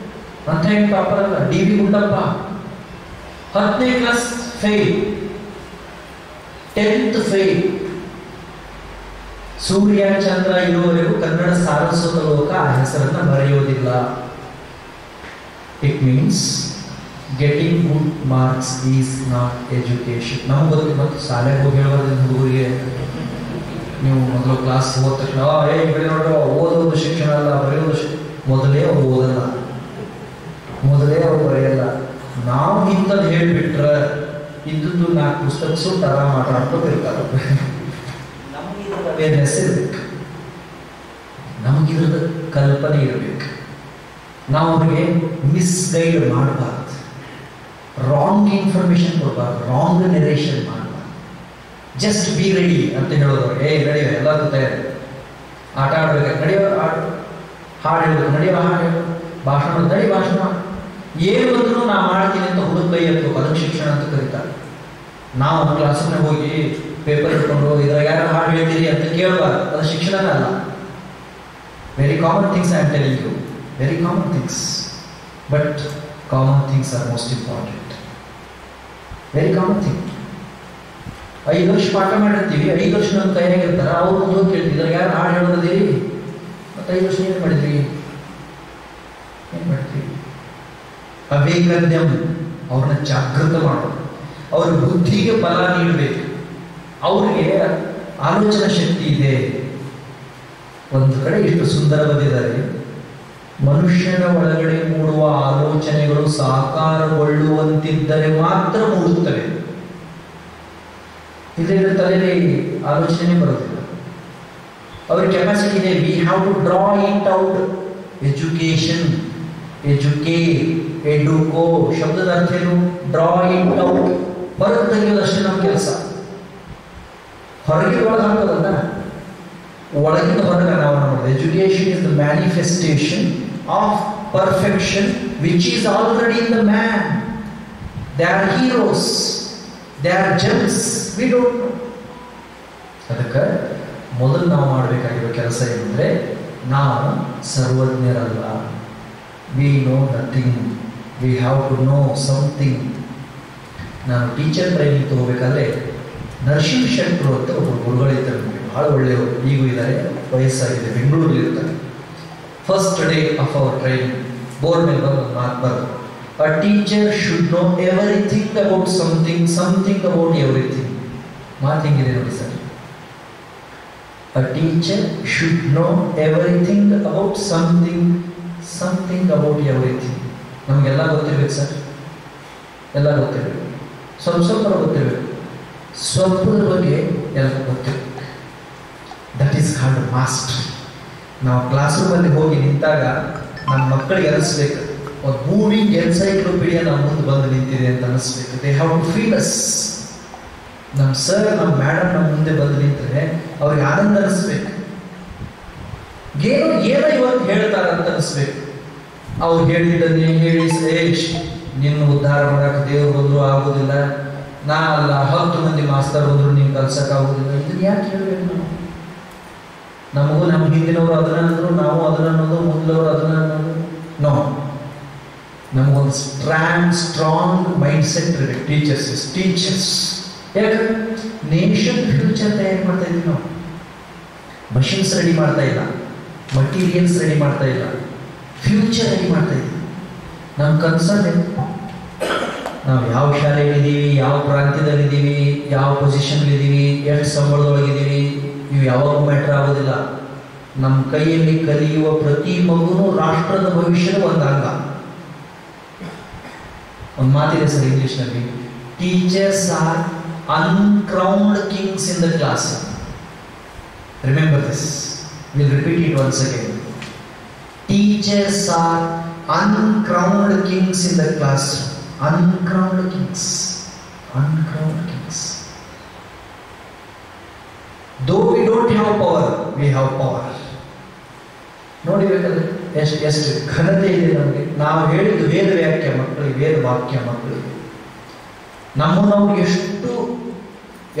ಅಂತ ಹೆಂಗ್ ಟಾಪರ್ ಅಲ್ಲ. DB ಗುಂಡಪ್ಪ 10ನೇ ಕ್ಲಾಸ್ ಫೇಲ್, 10th ಫೇಲ್. ಸೂರ್ಯ ಚಂದ್ರ ಇರುವವರೆಗೂ ಕನ್ನಡ ಸಾರಸ್ವತ ಲೋಕ ಆ ಹೆಸರನ್ನ ಮರೆಯೋದಿಲ್ಲ. It means getting good marks is not education. ನಮ್ಗೆ ಗೊತ್ತಿಲ್ಲ, ಮತ್ತು ಶಾಲೆಗೆ ಹೋಗಿ ಹೇಳೋದ್ರಿಂದ ಹುಡುಗರಿಗೆ ನೀವು ಮೊದಲು ಕ್ಲಾಸ್ ಹೋದ ತಕ್ಷಣ ಬರೀ ನೋಡ್ರಿ ಓದೋದು ಶಿಕ್ಷಣ ಅಲ್ಲ, ಬರೆಯೋದು ಮೊದಲೇ ಅವ್ರು ಓದಲ್ಲ, ಮೊದಲೇ ಅವ್ರು ಬರೆಯಲ್ಲ. ನಾವು ಇಂಥದ್ದು ಹೇಳಿಬಿಟ್ರೆ ಇದ್ದದ್ದು 4 ಪುಸ್ತಕ ಸುಟ್ಟು ಆರಾಮ ಮಾತಾಡ್ಕೋತಿರ್ತಾರೆ. ನಮಗಿದ್ರ ಅವೇರ್ನೆಸ್ ಇರ್ಬೇಕು, ನಮಗಿದ್ರದ ಕಲ್ಪನೆ ಇರಬೇಕು. ನಾವು ಅವ್ರಿಗೆ ಮಿಸ್ಗೈಡ್ ಮಾಡಬಾರ್ದು, ರಾಂಗ್ ಇನ್ಫಾರ್ಮೇಶನ್ ಕೊಡಬಾರ್ದು, ರಾಂಗ್ ನೆರೇಷನ್ ಮಾಡಬಾರ್ದು. ಜಸ್ಟ್ ಬಿ ರೆಡಿ ಅಂತ ಹೇಳೋದು ಅವ್ರಿಗೆ, ನಡೆಯೋ ಎಲ್ಲದೂ ತಯಾರಿ, ಆಟ ಆಡ್ಬೇಕು, ನಡೆಯೋ ಆಡು, ಹಾಡು ಹೇಳ್ಬೇಕು, ನಡೆಯೋ ಹಾಡು ಹೇಳು, ಭಾಷಣ ನಡಿ ಭಾಷಣ, ಏನು ಬಂದರೂ ನಾ ಮಾಡ್ತೀನಿ ಅಂತ ಹುಡುಗ ಕೈ ಎತ್ತಬೇಕು. ಅದಕ್ಕೆ ಶಿಕ್ಷಣ ಅಂತ ಕರೀತಾರೆ. ನಾವು ಕ್ಲಾಸ್ನಾಗ ಹೋಗಿ ಪೇಪರ್ ಇಟ್ಕೊಂಡು ಇದ್ರಾಗ ಯಾರು ಹಾಡು ಹೇಳ್ತೀರಿ ಅಂತ ಕೇಳಬಾರ್ದು, ಅದು ಶಿಕ್ಷಣನೇ ಅಲ್ಲ. Very common things I am telling you, very common things, but common things are most important. Very common thing. 5 ವರ್ಷ ಪಾಠ ಮಾಡಿರ್ತೀವಿ, 5 ವರ್ಷ ನಮ್ಮ ಕೈಯಾಗಿರ್ತಾರೆ, ಅವ್ರು ಮುಂದೆ ಹೋಗಿ ಕೇಳ್ತಿದ್ದಾರೆ ಯಾರು ಹಾಡು ಹೇಳೋದಿರಿ, ಮತ್ತು 5 ವರ್ಷ ಏನು ಮಾಡಿದ್ರಿ, ಏನು ಮಾಡ್ತೀವಿ? ಅವೇಕನ್ಯಂ, ಅವ್ರನ್ನ ಜಾಗೃತ ಮಾಡೋದು, ಅವ್ರ ಬುದ್ಧಿಗೆ ಬಲ ನೀಡಬೇಕು, ಅವ್ರಿಗೆ ಆಲೋಚನಾ ಶಕ್ತಿ ಇದೆ. ಒಂದು ಕಡೆ ಎಷ್ಟು ಸುಂದರ ಬಂದಿದ್ದಾರೆ, ಮನುಷ್ಯನ ಒಳಗಡೆ ಮೂಡುವ ಆಲೋಚನೆಗಳು ಸಾಕಾರಗೊಳ್ಳುವಂತಿದ್ದರೆ ಮಾತ್ರ ಮೂಡುತ್ತವೆ. ಇದರಿಂದ ತಲೆಯಲ್ಲಿ ಆಲೋಚನೆ ಬರುತ್ತಿಲ್ಲ. ಅವ್ರ ಕೆಪಾಸಿಟಿ ಇದೆ. We have to draw it out. Education, educate, ಎಡುಕೋ ಶಬ್ದದ ಅರ್ಥ ಏನು? ಡ್ರಾ ಇಟ್ ಔಟ್, ಹೊರಗೆ ತೆಗೆಯೋದಷ್ಟೇ ನಮ್ಮ ಕೆಲಸ. ಹೊರಗೆ ಒಳಗೆ ಹಾಕೋದಲ್ಲ, ಒಳಗಿಂದ ಹೊರಗೆ ನಾವು ಮಾಡೋದು. Education is the manifestation of perfection which is already in the man. They are heroes, they are gems, we don't know. ಅದಕ್ಕೆ ಮೊದಲು ನಾವು ಮಾಡಬೇಕಾಗಿರೋ ಕೆಲಸ ಏನಂದರೆ, ನಾವು ಸರ್ವಜ್ಞರಲ್ಲ. We know nothing, we have to know something. ನಾನು ಟೀಚರ್ ಟ್ರೈನಿಂಗ್ ತಗೋಬೇಕಾದ್ರೆ ನರಸಿಂಹ ಶೆಟ್ಟರು ಅಂತ ಒಬ್ಬರು ಗುರುಗಳಿರ್ತಾರೆ, ಭಾಳ ಒಳ್ಳೆಯವರು, ಈಗೂ ಇದ್ದಾರೆ, ವಯಸ್ಸಾಗಿದೆ, ಬೆಂಗಳೂರಲ್ಲಿ ಇರ್ತಾರೆ. First day of our training board ಮೇಲೆ ಬಂದು ಮಾತು ಬರೋದು, a teacher should know everything about something, something about everything. ಮಾತು ಹೆಂಗಿದೆ ನೋಡಿ sir. A teacher should know everything about something, something about everything. ನಮಗೆಲ್ಲ ಗೊತ್ತಿರ್ಬೇಕು ಸರ್, ಎಲ್ಲ ಗೊತ್ತಿರಬೇಕು, ಸ್ವಲ್ಪ ಸ್ವಲ್ಪ ಗೊತ್ತಿರಬೇಕು, ಸ್ವಲ್ಪದ ಬಗ್ಗೆ ಎಲ್ಲ ಗೊತ್ತಿರಬೇಕು. That is called master. ನಾವು ಕ್ಲಾಸ್ ರೂಮಲ್ಲಿ ಹೋಗಿ ನಿಂತಾಗ ನಮ್ಮ ಮಕ್ಕಳಿಗೆ ಅನಿಸ್ಬೇಕು, ಒಂದು ಮೂವಿಂಗ್ ಎನ್ಸೈಕ್ಲೋಪೀಡಿಯಾ ನಮ್ಮ ಮುಂದೆ ಬಂದು ನಿಂತಿದೆ ಅಂತ ಅನಿಸ್ಬೇಕು. They have to feel us. ನಮ್ಮ ಸರ್, ನಮ್ಮ ಮೇಡಮ್ ನಮ್ಮ ಮುಂದೆ ಬಂದು ನಿಂತರೆ ಅವ್ರಿಗೆ ಆನಂದ ಅನಿಸ್ಬೇಕು. ಏನೋ ಇವತ್ತು ಹೇಳ್ತಾರೆ ಅಂತ ಅನಿಸ್ಬೇಕು. ಅವ್ರು ಹೇಳಿದ್ದನ್ನೇ ಹೇಳಿ ನಿನ್ನ ಉದ್ಧಾರ ಮಾಡೋಕೆ ದೇವ್ರು ಬಂದರೂ ಆಗೋದಿಲ್ಲ, ನಾ ಅಲ್ಲ 10 ಮಂದಿ ಮಾಸ್ತರ್ ಬಂದರು ನೀವು ಕಲ್ಸೋಕ್ಕಾಗೋದಿಲ್ಲ. ಇದನ್ನು ಯಾಕೆ ಹೇಳಬೇಕು ನಾವು? ನಮಗೂ ನಮ್ಮ ಹಿಂದಿನವರು ಅದನ್ನ ಅಂದರು, ನಾವು ಅದನ್ನ ಅನ್ನೋದು, ಮುಂದಿನವರು ಅದನ್ನ ಅನ್ನೋದು. ನೋ, ನಮಗೊಂದು ಸ್ಟ್ರಾಂಗ್ ಮೈಂಡ್ ಸೆಟ್ ಇರಬೇಕು. ಟೀಚರ್ಸ್ ಯಾಕೆ ನೇಷನ್ ಫ್ಯೂಚರ್ ತಯಾರಿ ಮಾಡ್ತಾ ಇದ್ದೀವಿ ನಾವು. ಮಷಿನ್ಸ್ ರೆಡಿ ಮಾಡ್ತಾ ಇಲ್ಲ, ಮಟೀರಿಯಲ್ಸ್ ರೆಡಿ ಮಾಡ್ತಾ ಇಲ್ಲ, ಫ್ಯೂಚರ್ ರೆಡಿ ಮಾಡ್ತಾ ಇದ್ದೀವಿ. ನಮ್ಮ ಕನ್ಸರ್ನ್ ಏನು? ನಾವು ಯಾವ ಶಾಲೆಯಲ್ಲಿದ್ದೀವಿ, ಯಾವ ಪ್ರಾಂತ್ಯದಲ್ಲಿದ್ದೀವಿ, ಯಾವ ಪೊಸಿಷನ್ಲಿದ್ದೀವಿ, ಎಷ್ಟು ಸಂಬಳದೊಳಗಿದ್ದೀವಿ, ಇವು ಯಾವಾಗೂ ಮ್ಯಾಟ್ರ್ ಆಗೋದಿಲ್ಲ. ನಮ್ಮ ಕೈಯಲ್ಲಿ ಕಲಿಯುವ ಪ್ರತಿ ಮಗುನೂ ರಾಷ್ಟ್ರದ ಭವಿಷ್ಯದ ಒಂದು ಅಂಗ. ಒಂದು ಮಾತಿದೆ ಸರ್ ಇಂಗ್ಲಿಷ್ನಲ್ಲಿ, teachers R uncrowned kings in the class. Remember this. We'll repeat it once again. Teachers are uncrowned kings in the classroom. Uncrowned kings. Uncrowned kings. Though we don't have power, we have power. ನೋಡಿ ಬೇಕಾದ್ರೆ ಎಷ್ಟು ಘನತೆ ಇದೆ ನಮಗೆ. ನಾವು ಹೇಳಿದ್ದು ವೇದ ವಾಕ್ಯ ಮಕ್ಕಳಿಗೆ, ವೇದ ವಾಕ್ಯ ಮಕ್ಕಳಿಗೆ. ನಮ್ಮನ್ನು ಅವ್ರು ಎಷ್ಟು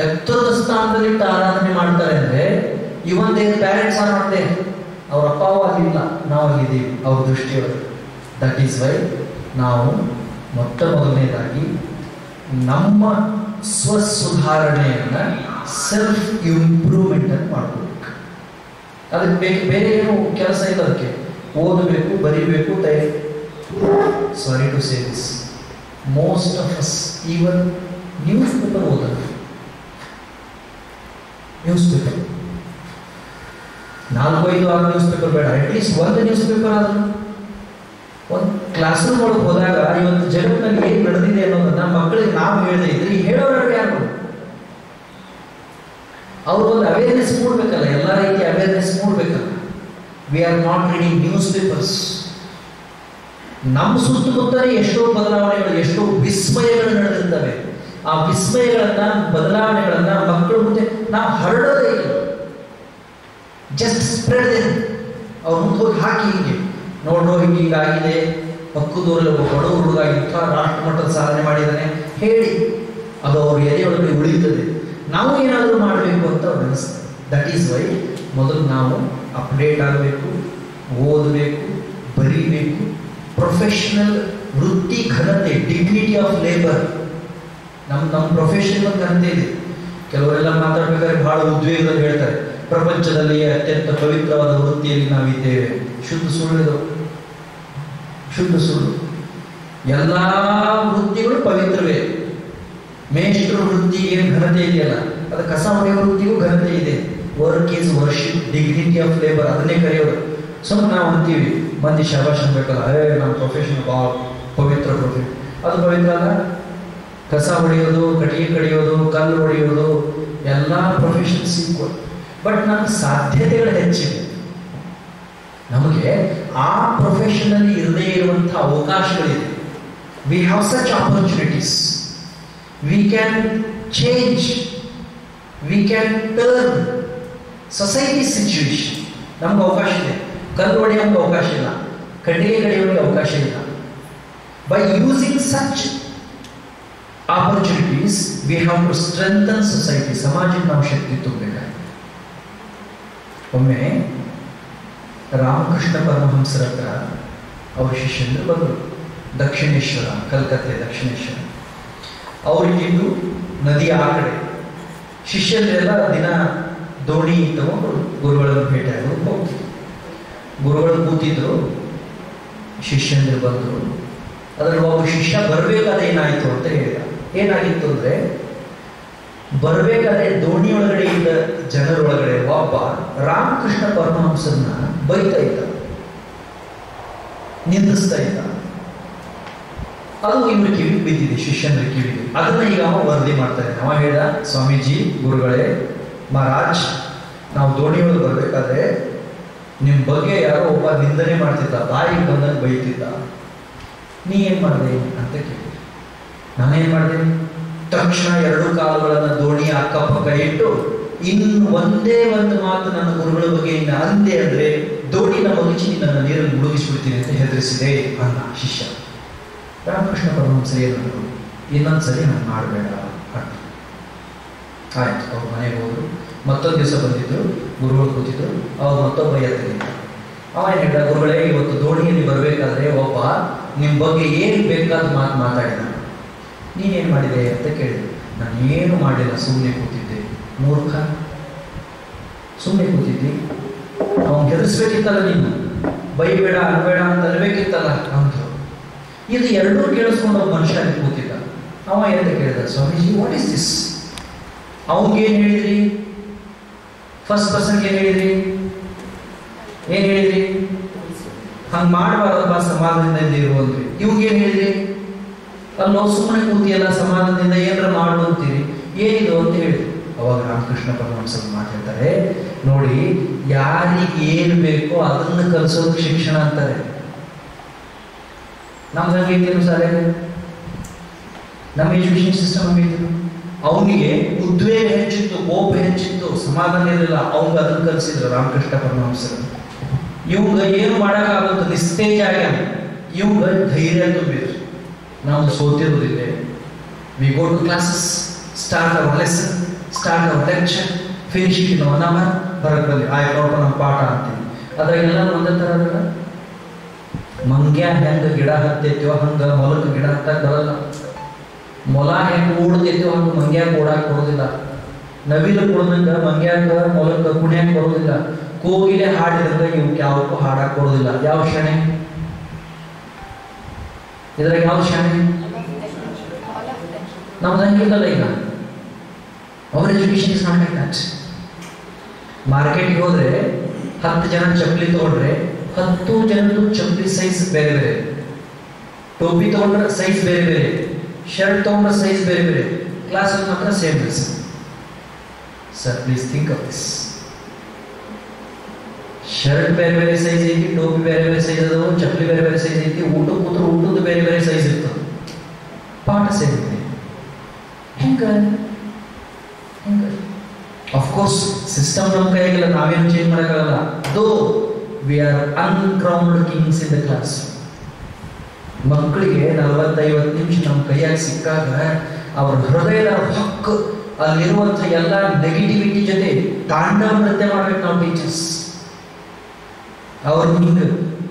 ಎತ್ತರದ ಸ್ಥಾನದಲ್ಲಿಟ್ಟು ಆರಾಧನೆ ಮಾಡ್ತಾರೆ ಅಂದರೆ, even their parents are not there. ಅವ್ರ ಅಪ್ಪಾವು ಅಲ್ಲಿಲ್ಲ, ನಾವು ಅಲ್ಲಿದ್ದೀವಿ ಅವ್ರ ದೃಷ್ಟಿಯವರು. ದಟ್ ಈಸ್ ವೈ ನಾವು ಮೊಟ್ಟ ಮೊದಲನೇದಾಗಿ ನಮ್ಮ ಸ್ವಸುಧಾರಣೆಯನ್ನು, ಸೆಲ್ಫ್ ಇಂಪ್ರೂವ್ಮೆಂಟನ್ನು ಮಾಡ್ಕೋಬೇಕು. ಅದಕ್ಕೆ ಬೇರೆ ಏನು ಕೆಲಸ ಇಲ್ಲ. ಅದಕ್ಕೆ ಓದಬೇಕು, ಬರೀಬೇಕು, sorry to say this, most of us even newspaper ಓದೋದು. ನ್ಯೂಸ್ ಪೇಪರ್ 4-5-6 ನ್ಯೂಸ್ ಪೇಪರ್ ಬೇಡ, ಅಟ್ಲೀಸ್ಟ್ ಒಂದು ನ್ಯೂಸ್ ಪೇಪರ್ ಆದರೂ. ಒಂದು ಕ್ಲಾಸ್ ರೂಮ್ ಒಳಗೆ ಹೋದಾಗ ಇವತ್ತು ಜಗತ್ತಿನಲ್ಲಿ ಏನು ನಡೆದಿದೆ ಅನ್ನೋದನ್ನ ಮಕ್ಕಳಿಗೆ ನಾವು ಹೇಳದೇ ಇದ್ರೆ ಹೇಳೋರು ಯಾರು? ಅವರು ಒಂದು ಅವೇರ್ನೆಸ್ ಮೂಡಬೇಕಲ್ಲ, ಎಲ್ಲ ರೀತಿಯ ಅವೇರ್ನೆಸ್ ಮೂಡಬೇಕಲ್ಲ. We are not reading newspapers. ನಮ್ಮ ಸುತ್ತಮುತ್ತಲೇ ಎಷ್ಟೋ ಬದಲಾವಣೆಗಳು, ಎಷ್ಟೋ ವಿಸ್ಮಯಗಳು ನಡೆದಿರ್ತವೆ. ಆ ವಿಸ್ಮಯಗಳನ್ನ, ಬದಲಾವಣೆಗಳನ್ನ ಮಕ್ಕಳ ಮುಂದೆ ನಾವು ಹರಡೋದೇ ಇಲ್ಲ. Just spread them. ಅವ್ರ ಮುಂದೆ ಹೋಗಿ ಹಾಕಿ, ಹಿಂಗೆ ನೋಡೋ ಹಿಂಗಾಗಿದೆ, ಪಕ್ಕದೂರಲ್ಲಿ ಒಬ್ಬ ಬಡ ಹುಡುಗ ಇಂಥ ರಾಷ್ಟ್ರ ಮಟ್ಟದ ಸಾಧನೆ ಮಾಡಿದ್ದಾನೆ ಹೇಳಿ, ಅದು ಅವ್ರ ಎದೆಯೊಳಗೆ ಉಳಿಯುತ್ತದೆ. ನಾವು ಏನಾದರೂ ಮಾಡಬೇಕು ಅಂತ ಅವ್ರು ಅನಿಸ್ತದೆ. ದಟ್ ಈಸ್ ವೈ ಮೊದಲು ನಾವು ಅಪ್ಡೇಟ್ ಆಗಬೇಕು, ಓದಬೇಕು, ಬರೀಬೇಕು. ಪ್ರೊಫೆಷನಲ್ ವೃತ್ತಿ ಘನತೆ, ಡಿಗ್ನಿಟಿ ಆಫ್ ಲೇಬರ್, ನಮ್ಮ ಪ್ರೊಫೆಷನ್ ಘನತೆ ಇದೆ. ಕೆಲವರೆಲ್ಲ ಮಾತಾಡ್ಬೇಕಾದ್ರೆ ಬಹಳ ಉದ್ವೇಗದಲ್ಲಿ ಹೇಳ್ತಾರೆ, ಪ್ರಪಂಚದಲ್ಲಿ ಅತ್ಯಂತ ಪವಿತ್ರವಾದ ವೃತ್ತಿಯಲ್ಲಿ ನಾವಿದ್ದೇವೆ. ಶುದ್ಧ ಸುಳ್ಳು, ಶುದ್ಧ ಸುಳ್ಳು. ಎಲ್ಲ ವೃತ್ತಿಗಳು ಪವಿತ್ರವೇ. ಮೇಷ್ಟ್ರ ವೃತ್ತಿ ಏನು ಘನತೆ ಇದೆಯಲ್ಲ, ಅದು ಕಸ ಹೊಡೆಯುವ ವೃತ್ತಿಗೂ ಘನತೆ ಇದೆ. Work is worship, dignity of labour, ಅದನ್ನೇ ಕರೆಯೋದು. ಸುಮ್ಮನೆ ನಾವು ಅಂತೀವಿ, ಮಂದಿ ಶಾಬಾಷ್ ಅನ್ಬೇಕಲ್ಲ, ನಮ್ಮ ಪ್ರೊಫೆಷನ್ ಭಾಳ ಪವಿತ್ರ ಪ್ರೊಫೆಷನ್. ಅದು ಪವಿತ್ರ ಅಲ್ಲ. ಕಸ ಹೊಡೆಯೋದು, ಕಟ್ಟಿಗೆ ಕಡಿಯೋದು, ಕಲ್ಲು ಹೊಡೆಯೋದು, ಎಲ್ಲ ಪ್ರೊಫೆಷನ್ಸ್ ಈಕ್ವಲ್. ಬಟ್ ನಮ್ಗೆ ಸಾಧ್ಯತೆಗಳು ಹೆಚ್ಚಿವೆ. ನಮಗೆ ಆ ಪ್ರೊಫೆಷನಲ್ಲಿ ಇರದೇ ಇರುವಂಥ ಅವಕಾಶಗಳಿದೆ. We have such opportunities. We can change, we can turn society situation. ನಮ್ಗೆ ಅವಕಾಶ ಇದೆ. ಕಲ್ಲು ಹೊಡೆಯೋಂಗೆ ಅವಕಾಶ ಇಲ್ಲ, ಕಟ್ಟಿಗೆ ಕಡಿಯೋಂಗೆ ಅವಕಾಶ ಇಲ್ಲ. By using such opportunities we have to strengthen society. ಸಮಾಜಕ್ಕೆ ನಾವು ಶಕ್ತಿ ತುಂಬಬೇಕಾಗಿದೆ. ಒಮ್ಮೆ ರಾಮಕೃಷ್ಣ ಪರಮಹಂಸರ ಹತ್ರ ಅವ್ರ ಶಿಷ್ಯಂದ್ರು ಬಂದರು. ದಕ್ಷಿಣೇಶ್ವರ, ಕಲ್ಕತ್ತೆ ದಕ್ಷಿಣೇಶ್ವರ. ಅವ್ರಿಗಿಂದು ನದಿ ಆ ಕಡೆ. ಶಿಷ್ಯರೆಲ್ಲ ದಿನ ದೋಣಿ ತಗೊಂಡು ಗುರುಗಳನ್ನು ಭೇಟಿಯಾಗೋದು ಹೋಗ್ತಿದ್ರು. ಗುರುಗಳು ಕೂತಿದ್ರು, ಶಿಷ್ಯಂದ್ರು ಬಂದರು. ಅದರಲ್ಲಿ ಒಬ್ಬ ಶಿಷ್ಯ ಬರಬೇಕಾದ್ರೆ ಏನಾಯಿತು ಅಂತ ಹೇಳಿದ. ಏನಾಗಿತ್ತು ಅಂದರೆ, ಬರಬೇಕಾದ್ರೆ ದೋಣಿ ಒಳಗಡೆ ಇದ್ದ ಜನರೊಳಗಡೆ ಒಬ್ಬ ರಾಮಕೃಷ್ಣ ಪರಮಹಂಸರನ್ನ ಬೈತಾ ಇದ್ದ, ನಿಂದಿಸ್ತಾ ಇದ್ದ. ಅದು ಇವ್ರ ಕಿವಿಗೆ ಬಿದ್ದಿದೆ, ಶಿಷ್ಯಂದ್ರ ಕಿವಿಗೆ. ಅದನ್ನ ಈಗ ಅವ ವರದಿ ಮಾಡ್ತಾರೆ. ಅವ ಹೇಳ್ದ, ಸ್ವಾಮೀಜಿ, ಗುರುಗಳೇ, ಮಹಾರಾಜ್, ನಾವು ದೋಣಿ ಒಳಗೆ ಬರಬೇಕಾದ್ರೆ ನಿಮ್ಮ ಬಗ್ಗೆ ಯಾರೋ ಒಬ್ಬ ನಿಂದನೆ ಮಾಡ್ತಿದ್ದ, ಬಾಯಿಗೆ ಬಂದಾಗ ಬೈತಿದ್ದ. ನೀ ಏನು ಮಾಡಿದೆ ಅಂತ ಕೇಳಿ. ನಾನೇನು ಮಾಡಿದೆ? ತಕ್ಷಣ ಎರಡು ಕಾಲುಗಳನ್ನು ದೋಣಿಯ ಅಕ್ಕಪಕ್ಕ ಇಟ್ಟು, ಇನ್ನು ಒಂದೇ ಒಂದು ಮಾತು ನನ್ನ ಗುರುಗಳ ಬಗ್ಗೆ ಇನ್ನು ಅಂದೆ ಅಂದರೆ ದೋಣಿನ ಮಗುಚಿ ನನ್ನ ನೀರಲ್ಲಿ ಮುಳುಗಿಸ್ಬಿಡ್ತೀನಿ ಅಂತ ಹೆದರಿಸಿದೆ ಅನ್ನ ಶಿಷ್ಯ. ರಾಮಕೃಷ್ಣ ಪರಮಹಂಸರು ಏನಂದ್ರು, ಇನ್ನೊಂದ್ಸರಿ ನಾನು ಮಾಡಬೇಡ ಅಂತ. ಆಯ್ತು, ಅವ್ರ ಮನೆಗೆ ಹೋದ್ರು. ಮತ್ತೊಂದು ದಿವಸ ಬಂದಿದ್ರು, ಗುರುಗಳು ಕೂತಿದ್ರು. ಅವ್ರು ಮತ್ತೊಬ್ಬ ಎತ್ತಿದ್ದ. ಅವ ಏನು ಹೇಳಿದ, ಗುರುಗಳೇ, ಇವತ್ತು ದೋಣಿಯಲ್ಲಿ ಬರಬೇಕಾದ್ರೆ ಒಬ್ಬ ನಿಮ್ಮ ಬಗ್ಗೆ ಏನು ಬೇಕಾದ ಮಾತು ಮಾತಾಡಿದ. ನೀನೇನು ಮಾಡಿದೆ ಅಂತ ಕೇಳಿದೆ. ನಾನು ಏನು ಮಾಡಿಲ್ಲ, ಸುಮ್ಮನೆ ಕೂತಿದ್ದೆ. ಮೂರ್ಖ, ಸುಮ್ಮನೆ ಕೂತಿದ್ದಿ. ಅವನು ಗೆಲ್ಲಿಸ್ಬೇಕಿತ್ತಲ್ಲ, ನೀನು ಬೈಬೇಡ ಅನ್ಬೇಡ ಅಂತ ಅನ್ಬೇಕಿತ್ತಲ್ಲ ಅಂದ್ರು. ಇದು ಎರಡೂ ಕೇಳಿಸ್ಕೊಂಡು ಒಬ್ಬ ಮನುಷ್ಯ ಅಲ್ಲಿ ಕೂತಿದ್ದ. ಅವ ಎಂತ ಕೇಳಿದ, ಸ್ವಾಮೀಜಿ, ವಾಟ್ ಇಸ್ ದಿಸ್? ಅವನಿಗೇನು ಹೇಳಿದ್ರಿ? ಫಸ್ಟ್ ಪರ್ಸನ್ಗೆ ಏನು ಹೇಳಿದ್ರಿ? ಏನು ಹೇಳಿದ್ರಿ? ಹಂಗೆ ಮಾಡಬಾರ್ದಪ್ಪ, ಸಮಾಧಾನದಿಂದ ಇರುವಂದ್ರಿ. ಇವ್ಗೇನು ಹೇಳಿದ್ರಿ? ಅಲ್ಲೋ ಸುಮ್ಮನೆ ಕೂತಿಯಲ್ಲ, ಸಮಾಧಾನದಿಂದ ಏನಾರ ಮಾಡು ಅಂತೀರಿ, ಏನಿದು ಅಂತ ಹೇಳಿದ್ರು. ಅವಾಗ ರಾಮಕೃಷ್ಣ ಪರಮಹಂಸರು ಮಾತಾಡ್ತಾರೆ, ನೋಡಿ, ಯಾರಿಗೆ ಏನು ಬೇಕೋ ಅದನ್ನು ಕಲಿಸೋದು ಶಿಕ್ಷಣ ಅಂತಾರೆ. ನಮ್ಗೆ ಹಂಗೈತೇನು ಶಾಲೆಗೆ? ನಮ್ಮ ಎಜುಕೇಶನ್ ಸಿಸ್ಟಮ್ ಹಂಗೈತೇನು? ಅವನಿಗೆ ಉದ್ವೇಗ ಹೆಚ್ಚಿತ್ತು, ಕೋಪ ಹೆಚ್ಚಿತ್ತು, ಸಮಾಧಾನ ಇರಲಿಲ್ಲ. ಅವಂಗ ಅದನ್ನು ಕಲಿಸಿದ್ರು ರಾಮಕೃಷ್ಣ ಪರಮಹಂಸರು. ಇವಂಗ ಏನು ಮಾಡೋಕ್ಕಾಗುತ್ತೆ, ನಿಸ್ತೇಜ ಆಗ್ಯಾನ. ಇವಂಗ ಧೈರ್ಯ ತುಂಬಿದ್ರು. ನಾವು ಸೋತಿರೋದಿಲ್ಲ. We go to classes, start our lesson, start our lecture, finish it in 1 hour, ಬರಕ್ ಬಂದ್ವಿ, ಆಯ್ತು ನೋಡ್ಕೊಂಡು ನಮ್ಮ ಪಾಠ ಅಂತೀವಿ. ಅದ್ರಾಗೆಲ್ಲ ಒಂದೇ ಥರ ಅದಲ್ಲ. ಮಂಗ್ಯ ಹೆಂಗೆ ಗಿಡ ಹತ್ತೈತಿವೋ ಹಂಗೆ ಮೊಲಕ್ಕೆ ಗಿಡ ಹತ್ತಕ್ಕೆ ಬರಲ್ಲ. ಮೊಲ ಹೆಂಗೆ ಓಡ್ತೈತಿವೋ ಹಂಗೆ ಮಂಗ್ಯಾಗ ಓಡಾಕ್ ಬರೋದಿಲ್ಲ. ನವಿಲು ಕುಡ್ದಂಗೆ ಮಂಗ್ಯಾಗ ಮೊಲಕ್ಕೆ ಕುಣಿಯಕ್ಕೆ ಬರೋದಿಲ್ಲ. ಕೋಗಿಲೆ ಹಾಡಿದಂಗೆ ಇವಕ್ಕೆ ಯಾವಕ್ಕೂ ಹಾಡಕ್ಕೆ ಬರೋದಿಲ್ಲ. ಯಾವ ಶಾಣೆ ಇದ್ರಾಗ? ಯಾವ ಶಾಣೆ? ನಮ್ದು ಹಂಗಿಲ್ಲಲ್ಲ. ಈಗ our education is not like that. ಮಾರ್ಕೆಟ್ಗೆ ಹೋದ್ರೆ 10 ಜನ ಚಪ್ಪಲಿ ತಗೊಂಡ್ರೆ 10 ಜನದ್ದು ಚಪ್ಪಲಿ ಸೈಜ್ ಬೇರೆ ಬೇರೆ, ಟೋಪಿ ತಗೊಂಡ್ರೆ ಸೈಜ್ ಬೇರೆ ಬೇರೆ, ಶರ್ಟ್ ತಗೊಂಡ್ರೆ ಸೈಜ್ ಬೇರೆ ಬೇರೆ, ಕ್ಲಾಸಲ್ಲಿ ಮಾತ್ರ same dress. Sir, please think of this. Shirt ಬೇರೆ ಬೇರೆ ಸೈಜ್ ಐತಿ, ಟೋಪಿ ಬೇರೆ ಬೇರೆ ಸೈಜ್ ಅದಾವು, ಚಪ್ಪಲಿ ಬೇರೆ ಬೇರೆ ಸೈಜ್ ಐತಿ, ಊಟ ಕೂತ್ರು ಊಟದ ಬೇರೆ ಬೇರೆ ಸೈಜ್ ಇರ್ತದೆ, ಪಾಠ ಸೇರುತ್ತೆ. ಹೆಂಗ ಅಫ್ಕೋರ್ಸ್ ಸಿಸ್ಟಮ್ ನಮ್ಮ ಕೈಯಾಗಿಲ್ಲ, ನಾವೇನು ಚೇಂಜ್ ಮಾಡೋಕ್ಕಾಗಲ್ಲ. Though we are uncrowned kings in the class. ಮಕ್ಕಳಿಗೆ 40-50 ನಿಮಿಷ ನಮ್ಮ ಕೈಯಾಗಿ ಸಿಕ್ಕಾಗ ಅವ್ರ ಹೃದಯದ ಹಕ್ಕು ಅಲ್ಲಿರುವಂಥ ಎಲ್ಲ ನೆಗೆಟಿವಿಟಿ ಜೊತೆ ತಾಂಡವ ನೃತ್ಯ ಮಾಡ್ಬೇಕು ನಾವು ಟೀಚರ್ಸ್. ಅವ್ರು ಹಿಂಗೆ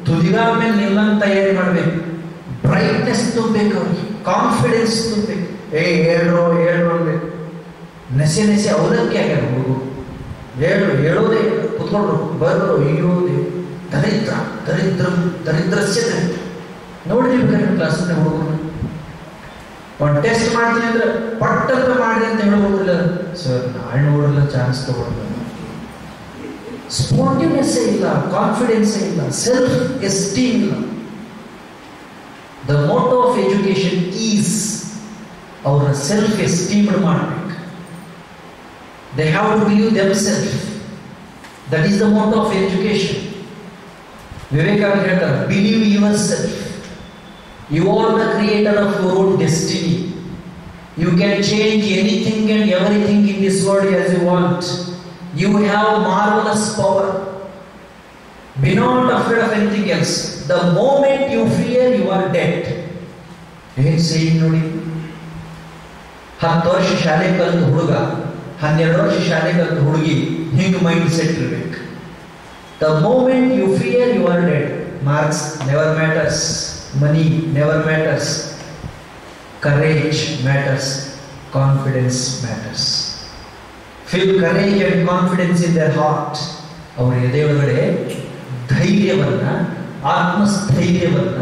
ತುದಿಗಾಲ ಮೇಲೆ ನಿಲ್ಲಂಗೆ ತಯಾರಿ ಮಾಡ್ಬೇಕು, ಬ್ರೈಟ್ನೆಸ್ ತುಂಬಬೇಕು, ಅವ್ರಿಗೆ ಕಾನ್ಫಿಡೆನ್ಸ್ ತುಂಬಬೇಕು. ಹೇಳ್ರು ಅನ್ಬೇಕು. ನೆಸೆ ಅವಲಕ್ಕಿ ಆಗ್ಯಾರ ಹುಡುಗರು, ಹೇಳೋದೇ ಕುತ್ಕೊಂಡ್ರು ಬರ್ರು ಇಯೋದೇ ದರಿದ್ರಸ್ಯ ನೋಡಿರ್ಬೇಕು ಕ್ಲಾಸ್ನ ಹುಡುಗರು. ಒಂದು ಟೆಸ್ಟ್ ಮಾಡ್ತೀನಿ ಅಂದ್ರೆ ಪಟ್ಟಂತ ಮಾಡಿ ಅಂತ ಹೇಳ್ಬೋದಿಲ್ಲ, ಸರ್ ನಾಳೆ ನೋಡಲ್ಲ, ಚಾನ್ಸ್ ತಗೊಳ್ಳಲ್ಲ. ಸ್ಪಾಂಟಿನೆಸ್ ಇಲ್ಲ, ಕಾನ್ಫಿಡೆನ್ಸ್ ಇಲ್ಲ, ಸೆಲ್ಫ್ ಎಸ್ಟೀಮ್ ಇಲ್ಲ. The motto of education is ಅವರ ಸೆಲ್ಫ್ ಎಸ್ಟೀಮ್ಡ್ ಮಾಡಬೇಕು. They have to believe themselves. That is the motto of education. Vivekananda ಹೇಳ್ತಾರೆ, believe yourself. You are the creator of your own destiny. You can change anything and everything in this world as you want. You have marvelous power. Be not afraid of anything else. The moment you fear, you are dead. ಏನು saying ನೋಡಿ? 10 ವರ್ಷ ಶಾಲೆ ಕಲಿತ ಹುಡುಗ, 12 ವರ್ಷ ಶಾಲೆ ಕಲಿತ ಹುಡುಗಿ ಹಿಂಗೆ ಮೈಂಡ್ ಸೆಟ್ ಇರಬೇಕು. The moment you fear, you are dead. Marks never matters. Money never matters. Courage matters. Confidence matters. Feel courage and confidence in their heart. ಅವರ ಎದೆಯೊಳಗಡೆ ಧೈರ್ಯವನ್ನ, ಆತ್ಮಸ್ಥೈರ್ಯವನ್ನ,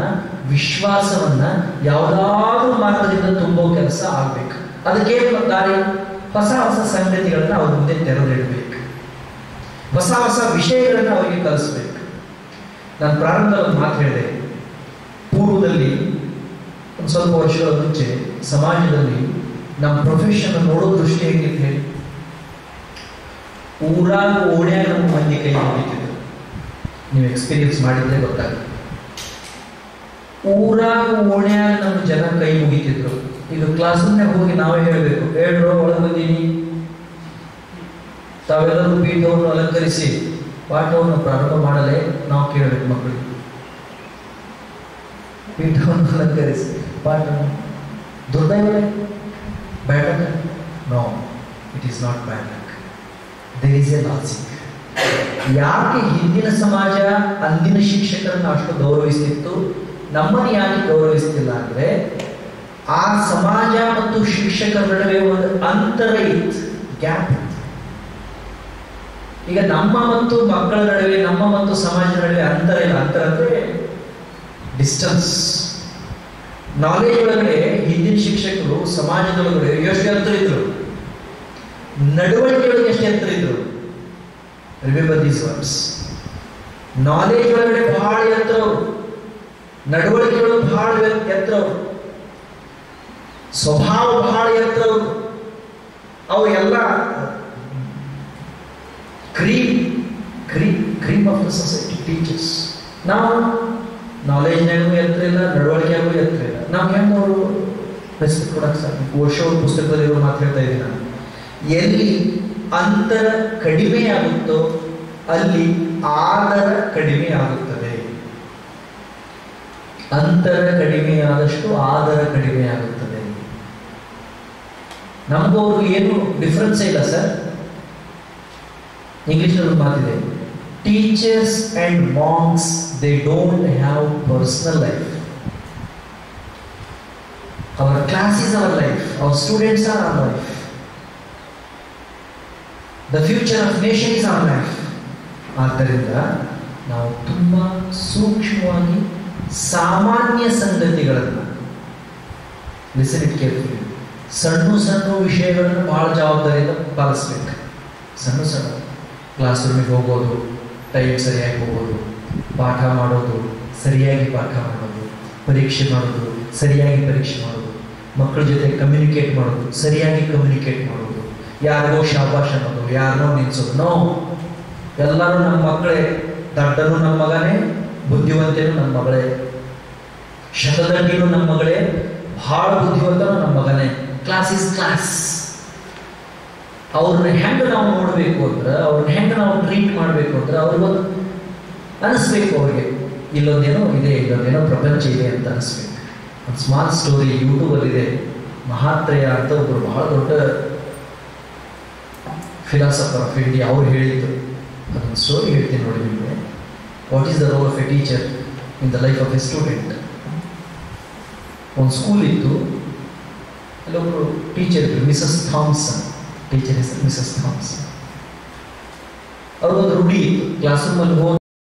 ವಿಶ್ವಾಸವನ್ನ ಯಾವುದಾದ್ರೂ ಮಾರ್ಗದಿಂದ ತುಂಬೋ ಕೆಲಸ ಆಗ್ಬೇಕು. ಅದಕ್ಕೆ ದಾರಿ ಹೊಸ ಹೊಸ ಸಂಗತಿಗಳನ್ನ ಅವ್ರ ಮುಂದೆ ತೆರೆದಿಡಬೇಕು, ಹೊಸ ಹೊಸ ವಿಷಯಗಳನ್ನ ಅವರಿಗೆ ಕಲಿಸ್ಬೇಕು. ನಾನು ಪ್ರಾರಂಭದಲ್ಲಿ ಒಂದು ಮಾತು ಹೇಳಿದೆ, ಪೂರ್ವದಲ್ಲಿ ಒಂದು ಸ್ವಲ್ಪ ವರ್ಷಗಳ ಮುಂಚೆ ಸಮಾಜದಲ್ಲಿ ನಮ್ಮ ಪ್ರೊಫೆಷನ್ ನೋಡೋ ದೃಷ್ಟಿ ಹೇಗಿತ್ತು ಹೇಳಿ? ಊರಾಗ ಓಣ್ಯಾಗ ನಮ್ಮ ಮಂದಿ ಕೈ ಮುಗಿತಿದ್ರು. ನೀವು ಎಕ್ಸ್ಪೀರಿಯನ್ಸ್ ಮಾಡಿದ್ರೆ ಗೊತ್ತಾಗುತ್ತೆ. ಊರಾಗ ಓಣ್ಯಾಗ ನಮ್ಮ ಜನ ಕೈ ಮುಗಿತಿದ್ರು. ಈಗ ಕ್ಲಾಸ್ನಾಗ ಹೋಗಿ ನಾವೇ ಹೇಳಬೇಕು, ಹೇಳ್ರು ಒಳಗೆ ಬಂದೀನಿ, ತಾವೆಲ್ಲರೂ ಪೀಠವನ್ನು ಅಲಂಕರಿಸಿ ಪಾಠವನ್ನು ಪ್ರಾರಂಭ ಮಾಡಲೇ ನಾವು ಕೇಳಬೇಕು. ಮಕ್ಕಳಿಗೆ ಪೀಠವನ್ನು ಅಲಂಕರಿಸಿ ಪಾಠ ದುರ್ದೈವಲೇ, bad luck? No, it is not bad luck. There is a logic. ಯಾಕೆ ಹಿಂದಿನ ಸಮಾಜ ಅಂದಿನ ಶಿಕ್ಷಕರನ್ನ ಅಷ್ಟು ಗೌರವಿಸ್ತಿತ್ತು, ನಮ್ಮನ್ನು ಯಾಕೆ ಗೌರವಿಸ್ತಿಲ್ಲ ಅಂದ್ರೆ ಆ ಸಮಾಜ ಮತ್ತು ಶಿಕ್ಷಕರ ನಡುವೆ ಒಂದು ಅಂತರ ಇತ್ತು, ಗ್ಯಾಪ್ ಇತ್ತು. ಈಗ ನಮ್ಮ ಮತ್ತು ಮಕ್ಕಳ ನಡುವೆ, ನಮ್ಮ ಮತ್ತು ಸಮಾಜದ ನಡುವೆ ಅಂತರ ಇಲ್ಲ. ಅಂತರ ಅಂದ್ರೆ ಡಿಸ್ಟನ್ಸ್. ನಾಲೆಜ್ ಒಳಗಡೆ ಹಿಂದಿನ ಶಿಕ್ಷಕರು ಸಮಾಜದೊಳಗಡೆ ಎಷ್ಟು ಅಂತರ ಇದ್ರು, ನಡವಳಿಕೆ ಒಳಗೆ ಎಷ್ಟು ಅಂತರ ಇದ್ರು. Remember these words. ನಾಲೆಜ್ ಒಳಗಡೆ ಬಹಳ ಎತ್ತರ ಅವರು, ನಡವಳಿಕೆ ಒಳಗೆ ಬಹಳ ಎತ್ತರ ಅವರು, ಸ್ವಭಾವ ಬಹಳ ಎತ್ತರ ಅವರು. ಅವು ಎಲ್ಲ cream of the society, teachers. ನಾವು ನಾಲೆಜ್ನಾಗೂ ಎತ್ತರ ಇಲ್ಲ, ನಡವಳಿಕೆಯಾಗೂ ಎತ್ತರ ಇಲ್ಲ. ನಾವು ಹೆಂಗೆ ಅವರು ರೆಸ್ಪೆಕ್ಟ್ ಕೊಡಕ್ಕೆ ಸಾಧ್ಯ? ವರ್ಷ ಪುಸ್ತಕದಲ್ಲಿ ಇವರು ಮಾತು ಹೇಳ್ತಾ ಇದ್ದೀನಿ ನಾನು. ಎಲ್ಲಿ ಅಂತರ ಕಡಿಮೆ ಆಗುತ್ತೋ ಅಲ್ಲಿ ಆದರ ಕಡಿಮೆ ಆಗುತ್ತದೆ. ಅಂತರ ಕಡಿಮೆ ಆದಷ್ಟು ಆದರ ಕಡಿಮೆ ಆಗುತ್ತದೆ. ನಮಗೂ ಅವ್ರಿಗೆ ಏನು ಡಿಫ್ರೆನ್ಸ್ ಇಲ್ಲ ಸರ್. ಇಂಗ್ಲಿಷ್ನಲ್ಲಿ ಮಾತಿದೆ, teachers and monks they don't have personal life. Our class is our life, our students are our life. The future of nation is our life. ಆದ್ದರಿಂದ ನಾವು ತುಂಬ ಸೂಕ್ಷ್ಮವಾಗಿ ಸಾಮಾನ್ಯ ಸಂಗತಿಗಳನ್ನು, ಲಿಸನ್ ಇಟ್ ಕೇರ್ಫುಲಿ, ಸಣ್ಣ ಸಣ್ಣ ವಿಷಯಗಳನ್ನು ಬಹಳ ಜವಾಬ್ದಾರಿಯಿಂದ ಪಾಲಿಸ್ಬೇಕು. ಸಣ್ಣ ಸಣ್ಣ ಕ್ಲಾಸ್ ರೂಮಿಗೆ ಹೋಗೋದು, ಟೈಮ್ ಸರಿಯಾಗಿ ಹೋಗೋದು, ಪಾಠ ಮಾಡೋದು, ಸರಿಯಾಗಿ ಪಾಠ ಮಾಡೋದು, ಪರೀಕ್ಷೆ ಮಾಡೋದು, ಸರಿಯಾಗಿ ಪರೀಕ್ಷೆ ಮಾಡೋದು, ಮಕ್ಕಳ ಜೊತೆ ಕಮ್ಯುನಿಕೇಟ್ ಮಾಡೋದು, ಸರಿಯಾಗಿ ಕಮ್ಯುನಿಕೇಟ್ ಮಾಡೋದು, ಯಾರಿಗೋ ಶಾಬಾಷ್ ಅನ್ನೋದು, ಯಾರನ್ನೋ ನಿಲ್ಲಿಸೋದು. ನೋ, ಎಲ್ಲರೂ ನಮ್ಮ ಮಕ್ಕಳೇ, ದಡ್ಡನು ನಮ್ಮ ಮಗನೇ, ಬುದ್ಧಿವಂತನು ನಮ್ಮ ಮಗಳೇ, ಶತದಂಡಿನು ನಮ್ಮ ಮಗಳೇ, ಬಹಳ ಬುದ್ಧಿವಂತನು ನಮ್ಮ ಮಗನೇ. Class is class. ಅವ್ರನ್ನ ಹೆಂಗೆ ನಾವು ನೋಡಬೇಕು ಅಂದ್ರೆ, ಅವ್ರನ್ನ ಹೆಂಗೆ ನಾವು ಟ್ರೀಟ್ ಮಾಡಬೇಕು ಅಂದ್ರೆ, ಅವ್ರಿಗೊಂದು ಅನಿಸ್ಬೇಕು, ಅವ್ರಿಗೆ ಇಲ್ಲೊಂದೇನೋ ಇದೆ, ಇಲ್ಲೊಂದೇನೋ ಪ್ರಪಂಚ ಇದೆ ಅಂತ ಅನಿಸ್ಬೇಕು. ಒಂದು ಸ್ಮಾಲ್ ಸ್ಟೋರಿ ಯೂಟ್ಯೂಬಲ್ಲಿದೆ. ಮಹಾತ್ರೇಯ ಅಂತ ಒಬ್ಬರು ಬಹಳ ದೊಡ್ಡ ಫಿಲಾಸಫರ್ ಆಫ್ ಇಂಡಿಯಾ, ಅವ್ರು ಹೇಳಿದ್ದು ಅದೊಂದು ಸ್ಟೋರಿ ಹೇಳ್ತೀನಿ ನೋಡಿ ನಿಮಗೆ. What is the role of A teacher in the life of A student. ಒಂದು ಸ್ಕೂಲ್ ಇತ್ತು, ಅಲ್ಲೊಬ್ಬರು ಟೀಚರ್ ಇದ್ರು, ಮಿಸಸ್ ಥಾಮ್ಸನ್. ಟೀಚರ್ ಹೆಸರು ಮಿಸಸ್ ಥಾಮ್ಸನ್. ಅವ್ರಿಗೊಂದು ರೂಢಿ ಇತ್ತು, ಕ್ಲಾಸ್ ರೂಮಲ್ಲಿ ಹೋಗಿ